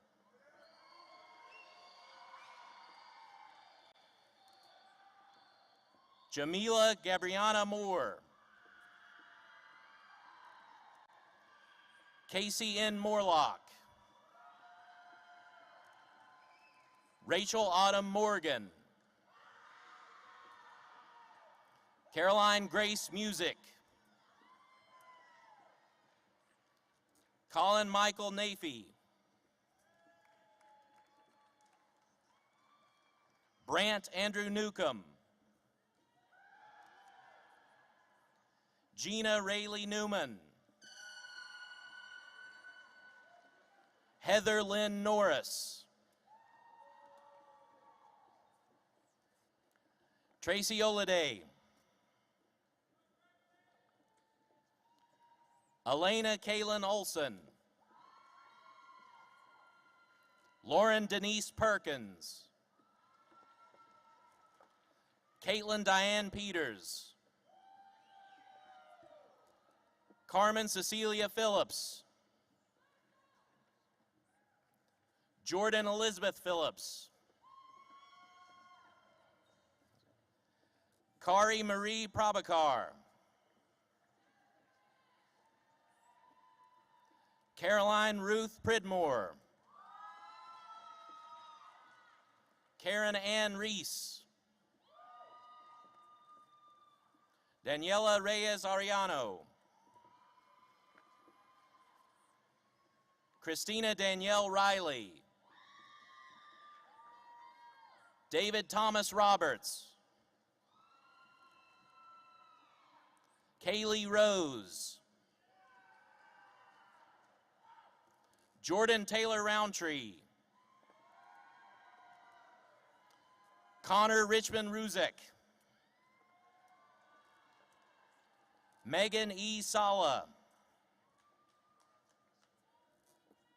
Jamila Gabriana Moore. Casey N. Morlock. Rachel Autumn Morgan. Caroline Grace Music. Colin Michael Nafee. Brant Andrew Newcomb. Gina Rayleigh Newman. Heather Lynn Norris. Tracy Oladay. Elena Kaylin Olson. Lauren Denise Perkins. Caitlin Diane Peters. Carmen Cecilia Phillips. Jordan Elizabeth Phillips. Kari Marie Prabhakar. Caroline Ruth Pridmore. Karen Ann Reese. Daniela Reyes Ariano. Christina Danielle Riley, David Thomas Roberts, Kaylee Rose, Jordan Taylor Roundtree, Connor Richmond Ruzek, Megan E. Sala,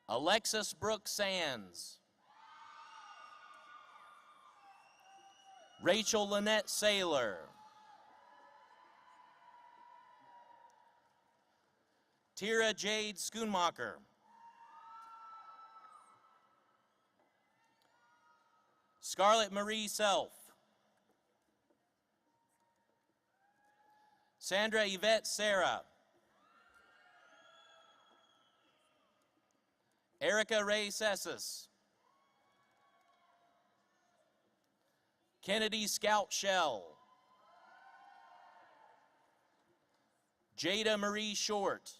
Alexis Brooks Sands, Rachel Lynette Saylor, Tira Jade Schoonmacher, Scarlett Marie Self, Sandra Yvette Sarah, Erica Ray Sessis, Kennedy Scout Shell, Jada Marie Short,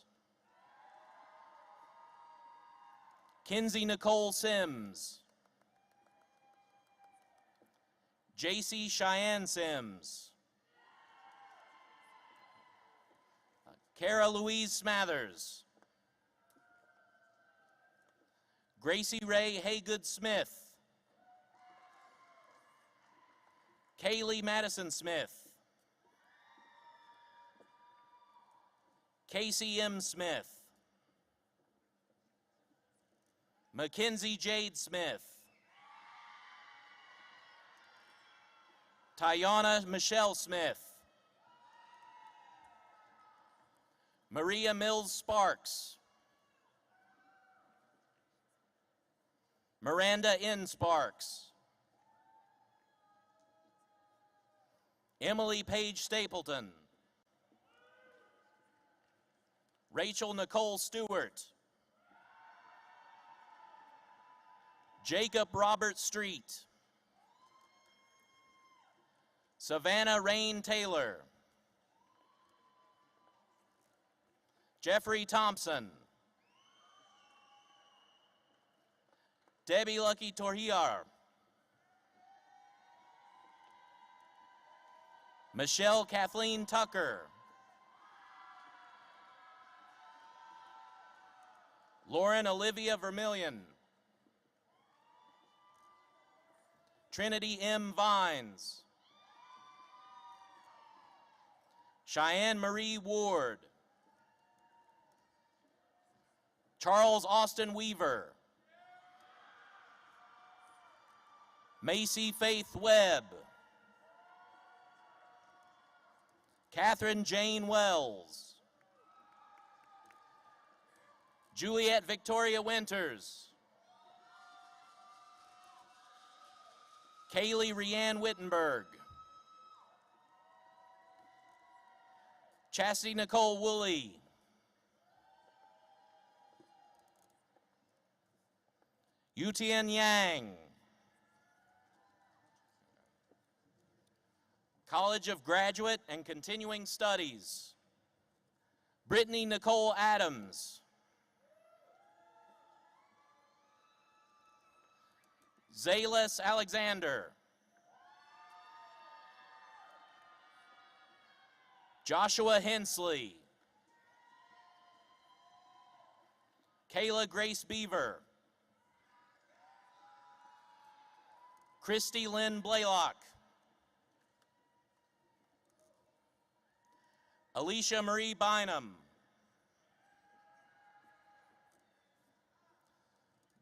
Kinsey Nicole Sims, JC Cheyenne Sims, Kara Louise Smathers, Gracie Ray Haygood Smith, Kaylee Madison Smith, Casey M. Smith, Mackenzie Jade Smith, Tayana Michelle Smith, Maria Mills Sparks, Miranda N. Sparks, Emily Page Stapleton, Rachel Nicole Stewart, Jacob Robert Street, Savannah Rain Taylor, Jeffrey Thompson, Debbie Lucky Torhiar, Michelle Kathleen Tucker, Lauren Olivia Vermillion, Trinity M. Vines, Cheyenne Marie Ward, Charles Austin Weaver, Macy Faith Webb, Catherine Jane Wells, Juliet Victoria Winters, Kaylee Rianne Wittenberg, Chastity Nicole Woolley, Yutian Yang, College of Graduate and Continuing Studies, Brittany Nicole Adams, Zaylis Alexander, Joshua Hensley, Kayla Grace Beaver, Christy Lynn Blaylock, Alicia Marie Bynum,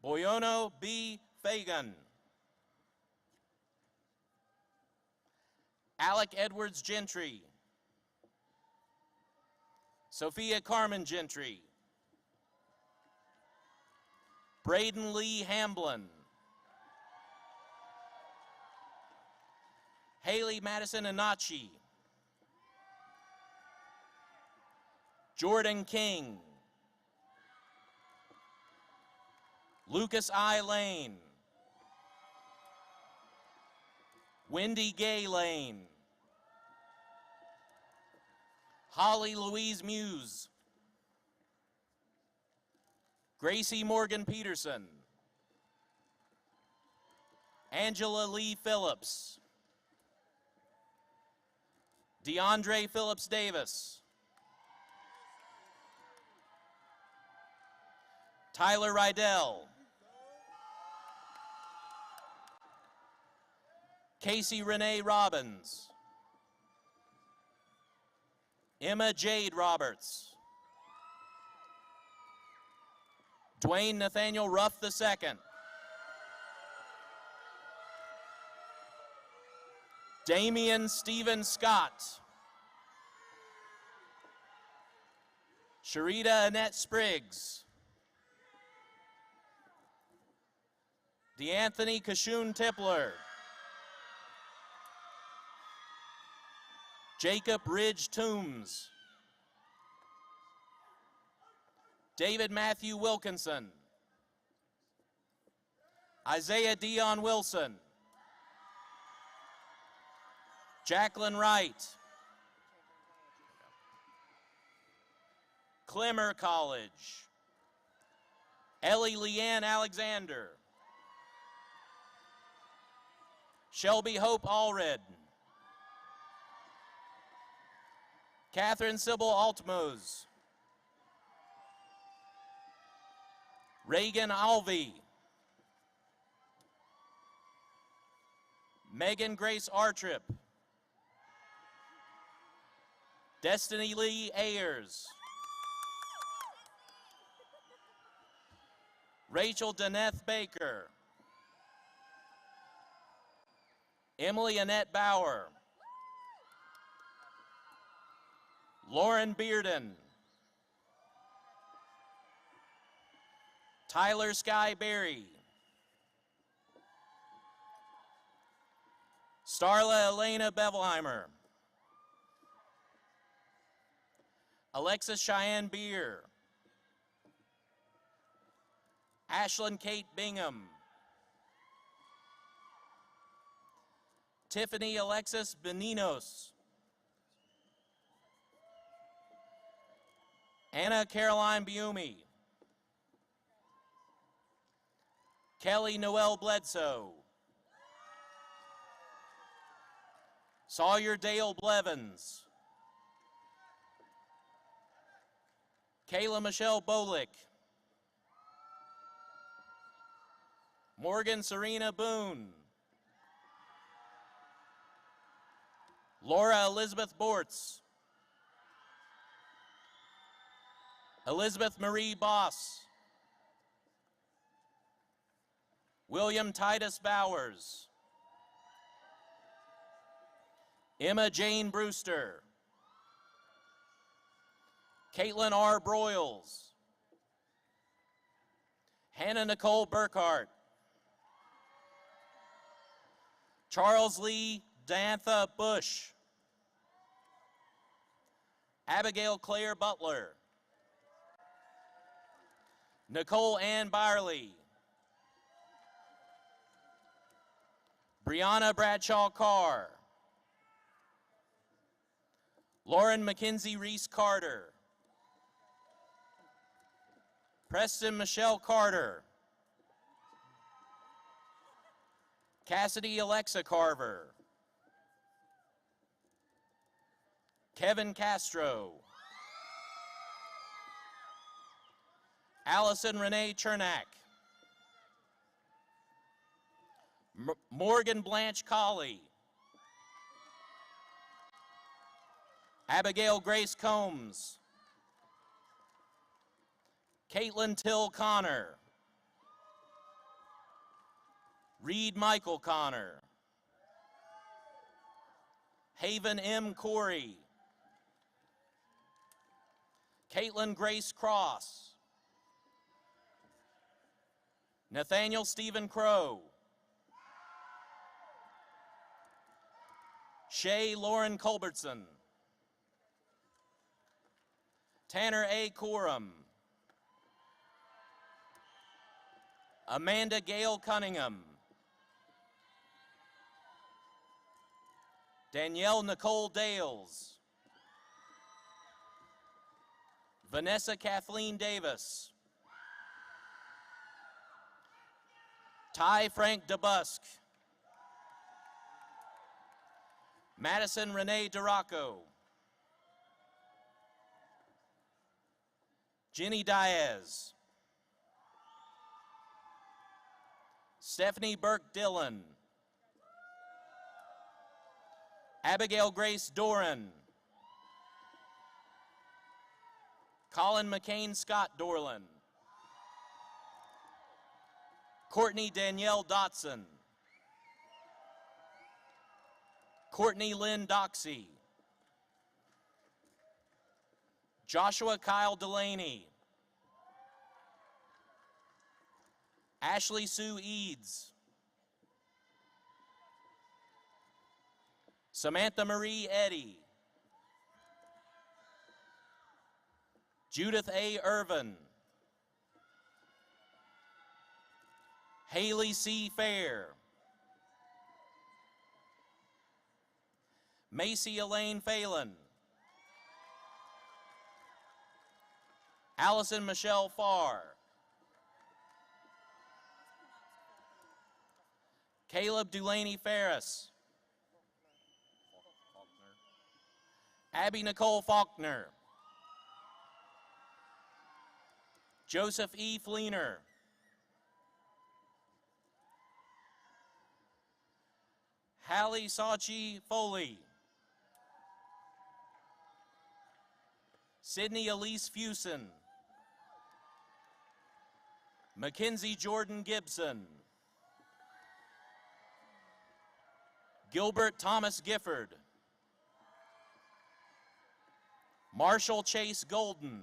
Boyono B. Fagan, Alec Edwards Gentry, Sophia Carmen Gentry, Braden Lee Hamblin, Haley Madison Anachi, Jordan King, Lucas I. Lane, Wendy Gay Lane, Holly Louise Muse, Gracie Morgan Peterson. Angela Lee Phillips. DeAndre Phillips Davis. Tyler Rydell. Casey Renee Robbins. Emma Jade Roberts. Dwayne Nathaniel Ruff II. Damian Stephen Scott. Sharita Annette Spriggs. DeAnthony Kashun Tipler. Jacob Ridge Toombs. David Matthew Wilkinson. Isaiah Dion Wilson. Jacqueline Wright. Clemmer College. Ellie Leanne Alexander. Shelby Hope Allred. Catherine Sybil Altmose. Reagan Alvey. Megan Grace Artrip. Destiny Lee Ayers. Rachel Daneth Baker. Emily Annette Bauer. Lauren Bearden. Tyler Sky Berry. Starla Elena Bevelheimer. Alexis Cheyenne Beer. Ashlyn Kate Bingham. Tiffany Alexis Beninos. Anna Caroline Biumi. Kelly Noel Bledsoe. Sawyer Dale Blevins. Kayla Michelle Bolick. Morgan Serena Boone. Laura Elizabeth Bortz. Elizabeth Marie Boss. William Titus Bowers. Emma Jane Brewster. Caitlin R. Broyles. Hannah Nicole Burkhart. Charles Lee Dantha Bush. Abigail Claire Butler. Nicole Ann Byerly. Brianna Bradshaw Carr. Lauren McKenzie Reese Carter. Preston Michelle Carter. Cassidy Alexa Carver. Kevin Castro. Allison Renee Chernak. Morgan Blanche Colley. Abigail Grace Combs. Caitlin Till Connor. Reed Michael Connor. Haven M. Corey. Caitlin Grace Cross. Nathaniel Stephen Crow. Shay Lauren Culbertson. Tanner A. Coram. Amanda Gale Cunningham. Danielle Nicole Dales. Vanessa Kathleen Davis. Ty Frank DeBusk. Madison Renee DeRocco. Jenny Diaz. Stephanie Burke Dillon. Abigail Grace Doran. Colin McCain Scott Dorland. Courtney Danielle Dotson. Courtney Lynn Doxey. Joshua Kyle Delaney. Ashley Sue Eads. Samantha Marie Eddy. Judith A. Irvin. Haley C. Fair. Macy Elaine Phelan. Allison Michelle Farr. Caleb Dulaney Ferris. Abby Nicole Faulkner. Joseph E. Fleener. Hallie Sachi Foley. Sydney Elise Fusen. Mackenzie Jordan Gibson. Gilbert Thomas Gifford. Marshall Chase Golden.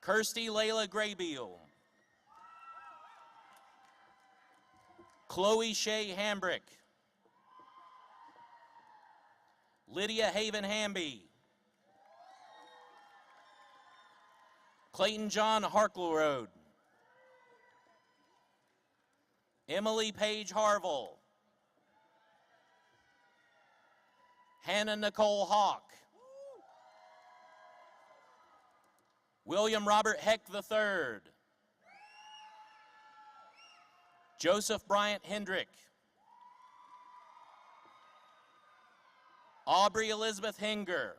Kirsty Layla Graybeal. Chloe Shea Hambrick. Lydia Haven Hamby. Clayton John Harkleroad. Emily Page Harville. Hannah Nicole Hawk. William Robert Heck III. Joseph Bryant Hendrick. Aubrey Elizabeth Hinger.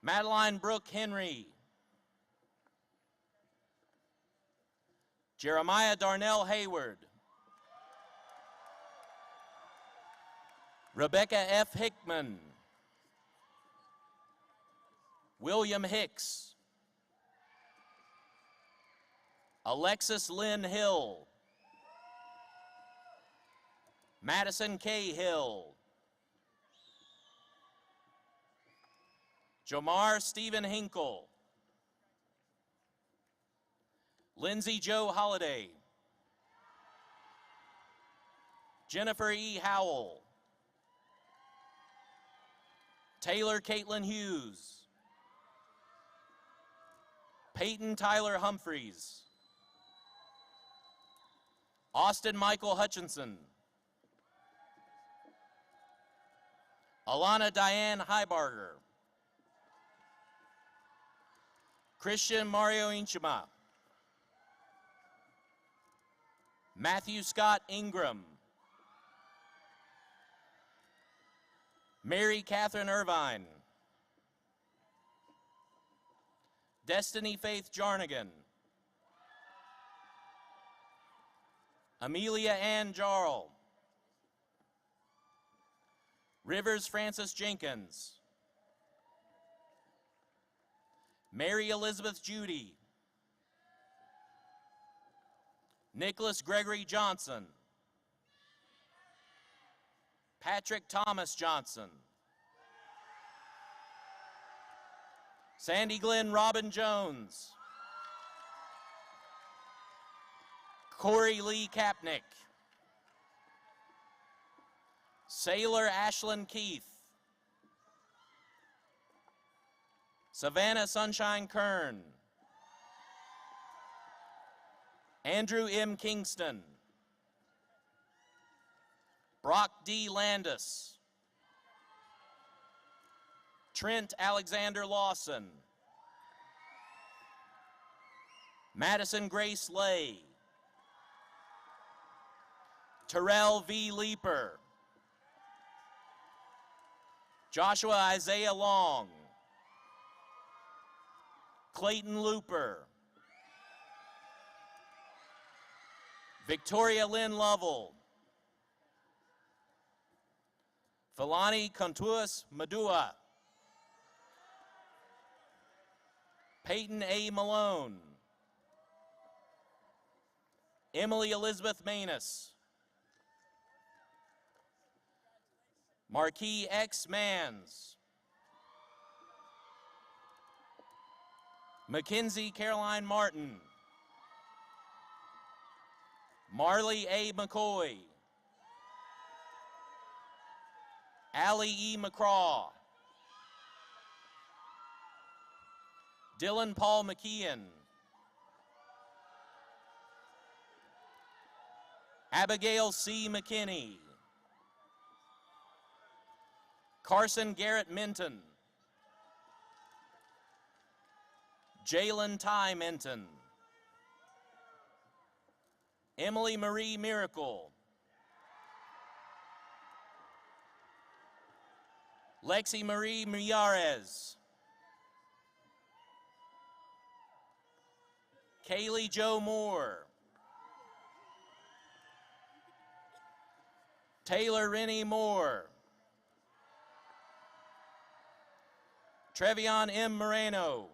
Madeline Brooke Henry. Jeremiah Darnell Hayward. Rebecca F. Hickman. William Hicks. Alexis Lynn Hill. Madison K. Hill. Jomar Stephen Hinkle. Lindsay Joe Holliday. Jennifer E. Howell. Taylor Caitlin Hughes. Peyton Tyler Humphreys. Austin Michael Hutchinson. Alana Diane Heibarger. Christian Mario Inchima. Matthew Scott Ingram. Mary Catherine Irvine. Destiny Faith Jarnigan. Amelia Ann Jarl. Rivers Francis Jenkins. Mary Elizabeth Judy. Nicholas Gregory Johnson. Patrick Thomas Johnson. Sandy Glenn Robin Jones. Corey Lee Kapnick. Sailor Ashlyn Keith. Savannah Sunshine Kern. Andrew M. Kingston. Brock D. Landis. Trent Alexander Lawson. Madison Grace Lay, Terrell V. Leeper, Joshua Isaiah Long, Clayton Looper, Victoria Lynn Lovell, Filani Contuas Madua, Peyton A. Malone, Emily Elizabeth Manus, Marquis X. Mans, Mackenzie Caroline Martin, Marley A. McCoy, Allie E. McCraw, Dylan Paul McKeon, Abigail C. McKinney, Carson Garrett Minton, Jalen Ty Minton, Emily Marie Miracle, Lexi Marie Miyares, Kaylee Jo Moore, Taylor Rennie Moore, Trevion M. Moreno,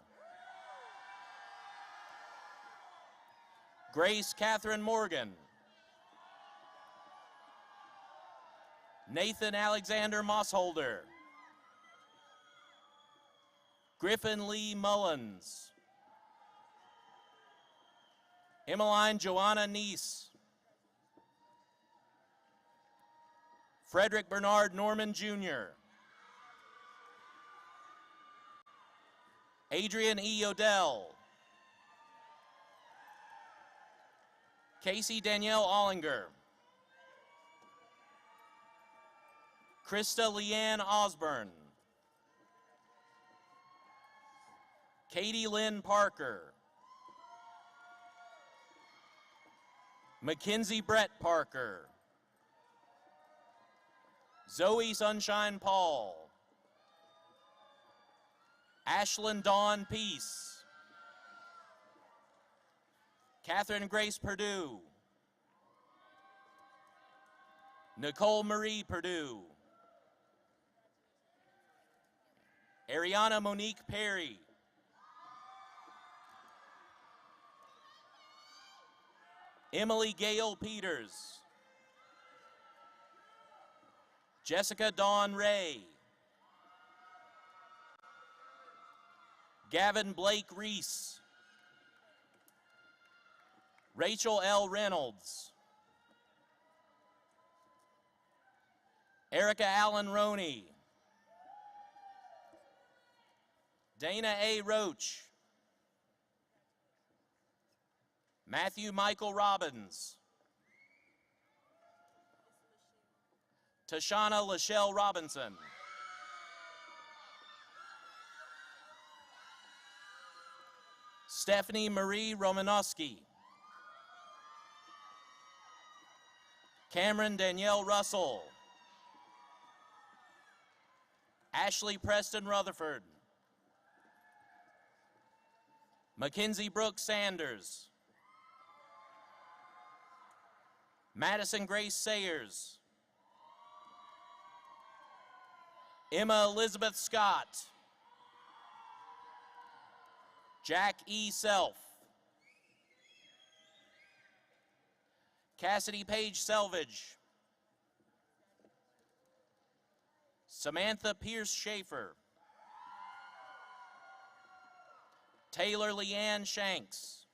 Grace Catherine Morgan, Nathan Alexander Mossholder, Griffin Lee Mullins, Emmeline Joanna Neese, Frederick Bernard Norman Jr., Adrian E. Odell, Casey Danielle Ollinger, Krista Leanne Osborne, Katie Lynn Parker, Mackenzie Brett Parker, Zoe Sunshine Paul, Ashlyn Dawn Peace, Catherine Grace Perdue, Nicole Marie Perdue, Ariana Monique Perry, Emily Gail Peters, Jessica Dawn Ray, Gavin Blake Reese, Rachel L. Reynolds, Erica Allen Roney, Dana A. Roach, Matthew Michael Robbins, Tashana Lachelle Robinson, Stephanie Marie Romanowski, Cameron Danielle Russell, Ashley Preston Rutherford, Mackenzie Brooks Sanders, Madison Grace Sayers, Emma Elizabeth Scott, Jack E. Self, Cassidy Page Selvage, Samantha Pierce Schaefer, Taylor Leanne Shanks,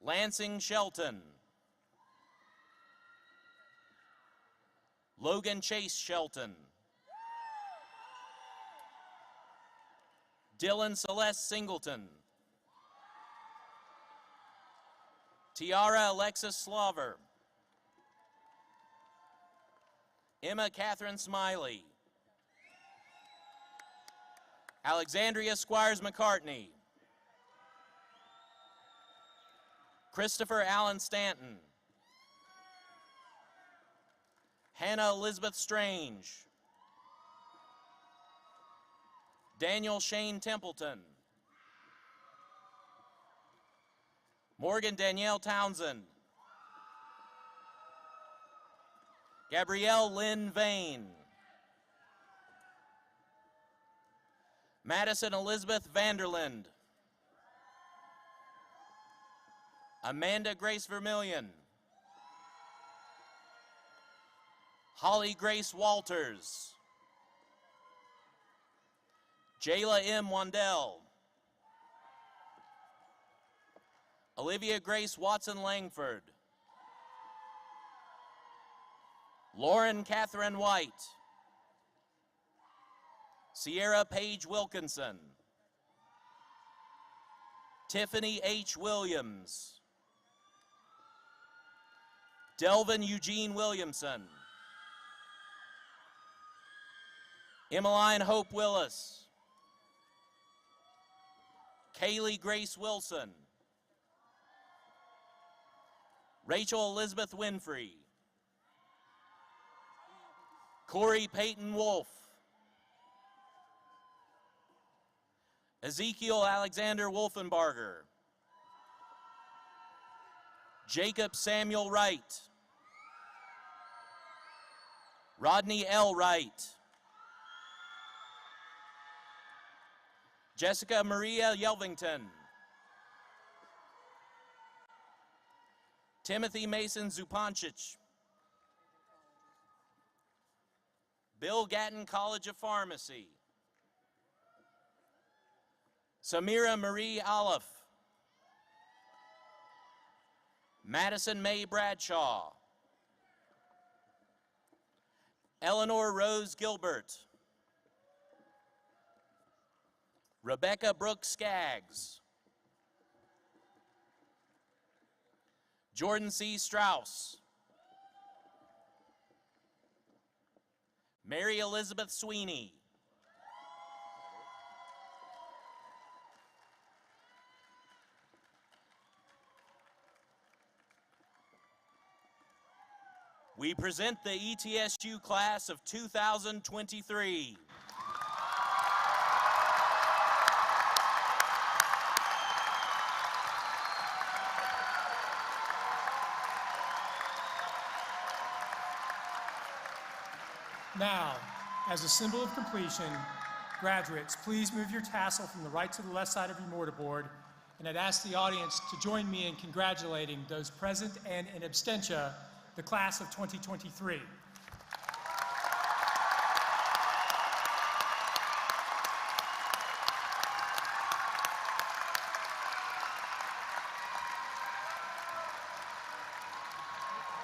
Lansing Shelton, Logan Chase Shelton, Dylan Celeste Singleton, Tiara Alexis Slover, Emma Catherine Smiley, Alexandria Squires McCartney, Christopher Allen Stanton, Hannah Elizabeth Strange, Daniel Shane Templeton, Morgan Danielle Townsend, Gabrielle Lynn Vane, Madison Elizabeth Vanderland, Amanda Grace Vermillion, Holly Grace Walters, Jayla M. Wandell, Olivia Grace Watson Langford, Lauren Catherine White, Sierra Paige Wilkinson, Tiffany H. Williams, Delvin Eugene Williamson, Emmeline Hope Willis, Kaylee Grace Wilson, Rachel Elizabeth Winfrey, Corey Peyton Wolf, Ezekiel Alexander Wolfenbarger, Jacob Samuel Wright, Rodney L. Wright, Jessica Maria Yelvington, Timothy Mason Zupancic, Bill Gatton College of Pharmacy, Samira Marie Olive, Madison May Bradshaw, Eleanor Rose Gilbert, Rebecca Brooks Skaggs, Jordan C. Strauss, Mary Elizabeth Sweeney, we present the ETSU class of 2023. Now, as a symbol of completion, graduates, please move your tassel from the right to the left side of your mortarboard, and I'd ask the audience to join me in congratulating those present and in absentia, the class of 2023.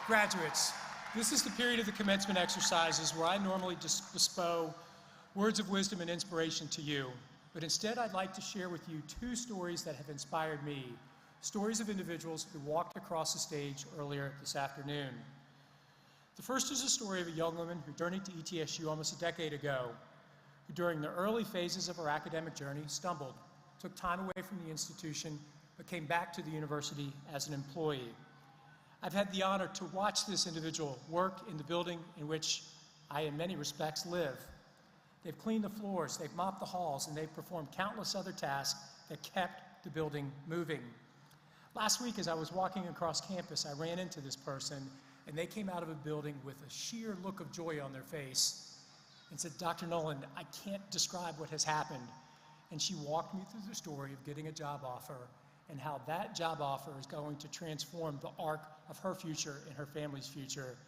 Graduates, this is the period of the commencement exercises where I normally just bestow words of wisdom and inspiration to you, but instead I'd like to share with you two stories that have inspired me, stories of individuals who walked across the stage earlier this afternoon. The first is a story of a young woman who journeyed to ETSU almost a decade ago, who during the early phases of her academic journey stumbled, took time away from the institution, but came back to the university as an employee. I've had the honor to watch this individual work in the building in which I, in many respects, live. They've cleaned the floors, they've mopped the halls, and they've performed countless other tasks that kept the building moving. Last week, as I was walking across campus, I ran into this person, and they came out of a building with a sheer look of joy on their face and said, "Dr. Nolan, I can't describe what has happened." And she walked me through the story of getting a job offer and how that job offer is going to transform the arc of her future and her family's future.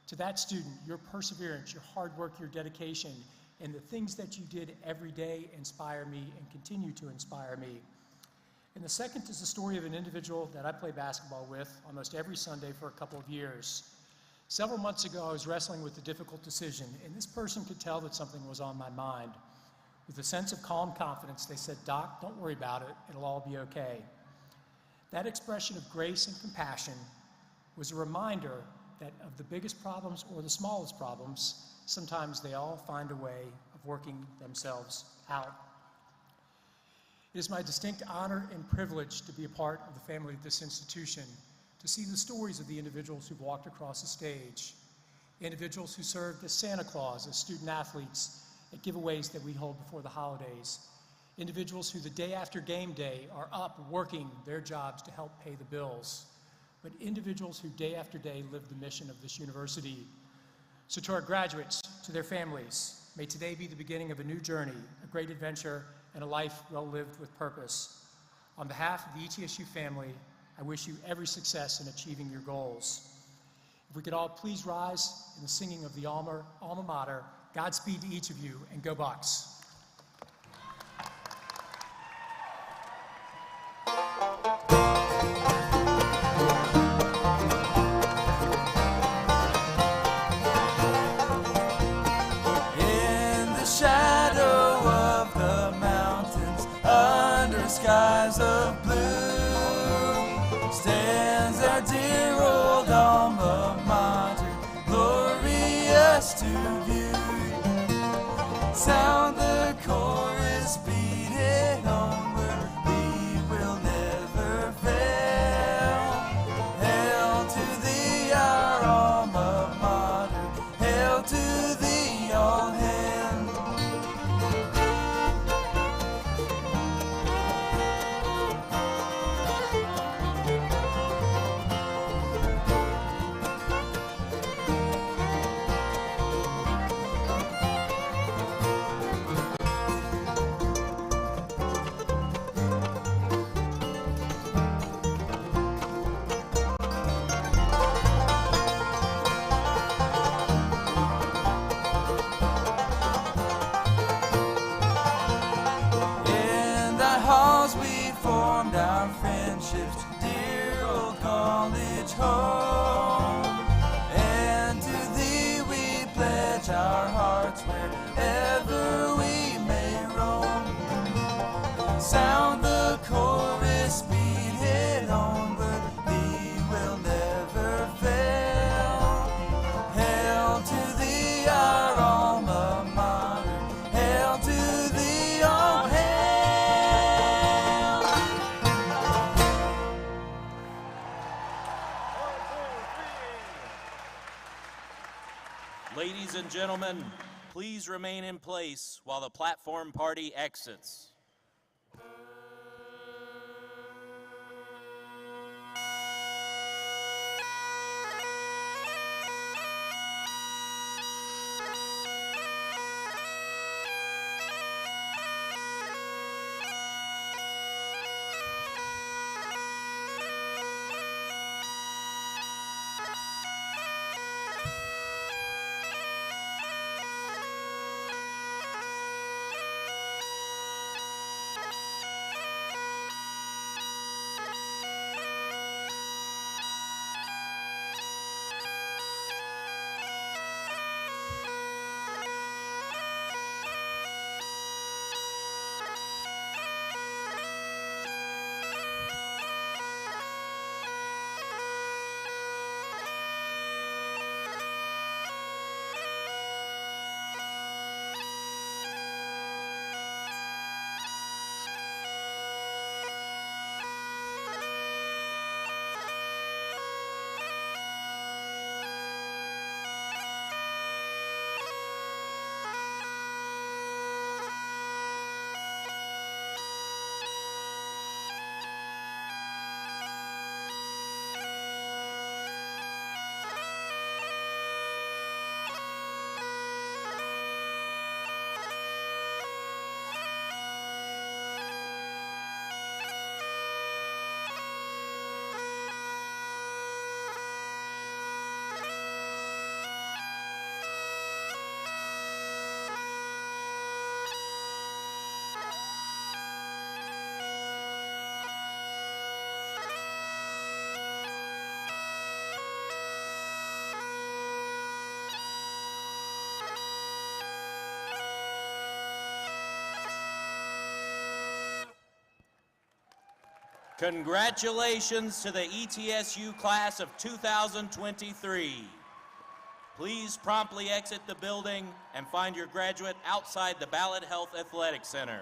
To that student, your perseverance, your hard work, your dedication, and the things that you did every day inspire me and continue to inspire me. And the second is the story of an individual that I play basketball with almost every Sunday for a couple of years. Several months ago, I was wrestling with a difficult decision, and this person could tell that something was on my mind. With a sense of calm confidence, they said, "Doc, don't worry about it. It'll all be okay." That expression of grace and compassion was a reminder that of the biggest problems or the smallest problems, sometimes they all find a way of working themselves out. It is my distinct honor and privilege to be a part of the family of this institution, to see the stories of the individuals who've walked across the stage, individuals who served as Santa Claus, as student athletes at giveaways that we hold before the holidays, individuals who the day after game day are up working their jobs to help pay the bills, but individuals who day after day live the mission of this university. So to our graduates, to their families, may today be the beginning of a new journey, a great adventure, and a life well lived with purpose. On behalf of the ETSU family, I wish you every success in achieving your goals. If we could all please rise in the singing of the alma mater, Godspeed to each of you, and go Bucks. Skies of blue stands our dear old alma mater, glorious to view. Sound the chorus, beat it onward, we will never fail. Hail to thee, our alma mater, hail to thee, all hail. Our friendships, dear old college home, and to thee we pledge our hearts wherever we may roam. Sound the chorus, beat it onward, thee will never fail. Hail to thee, our alma mater, hail to thee, all hail. Ladies and gentlemen, please remain in place while the platform party exits. Congratulations to the ETSU class of 2023. Please promptly exit the building and find your graduate outside the Ballot Health Athletic Center.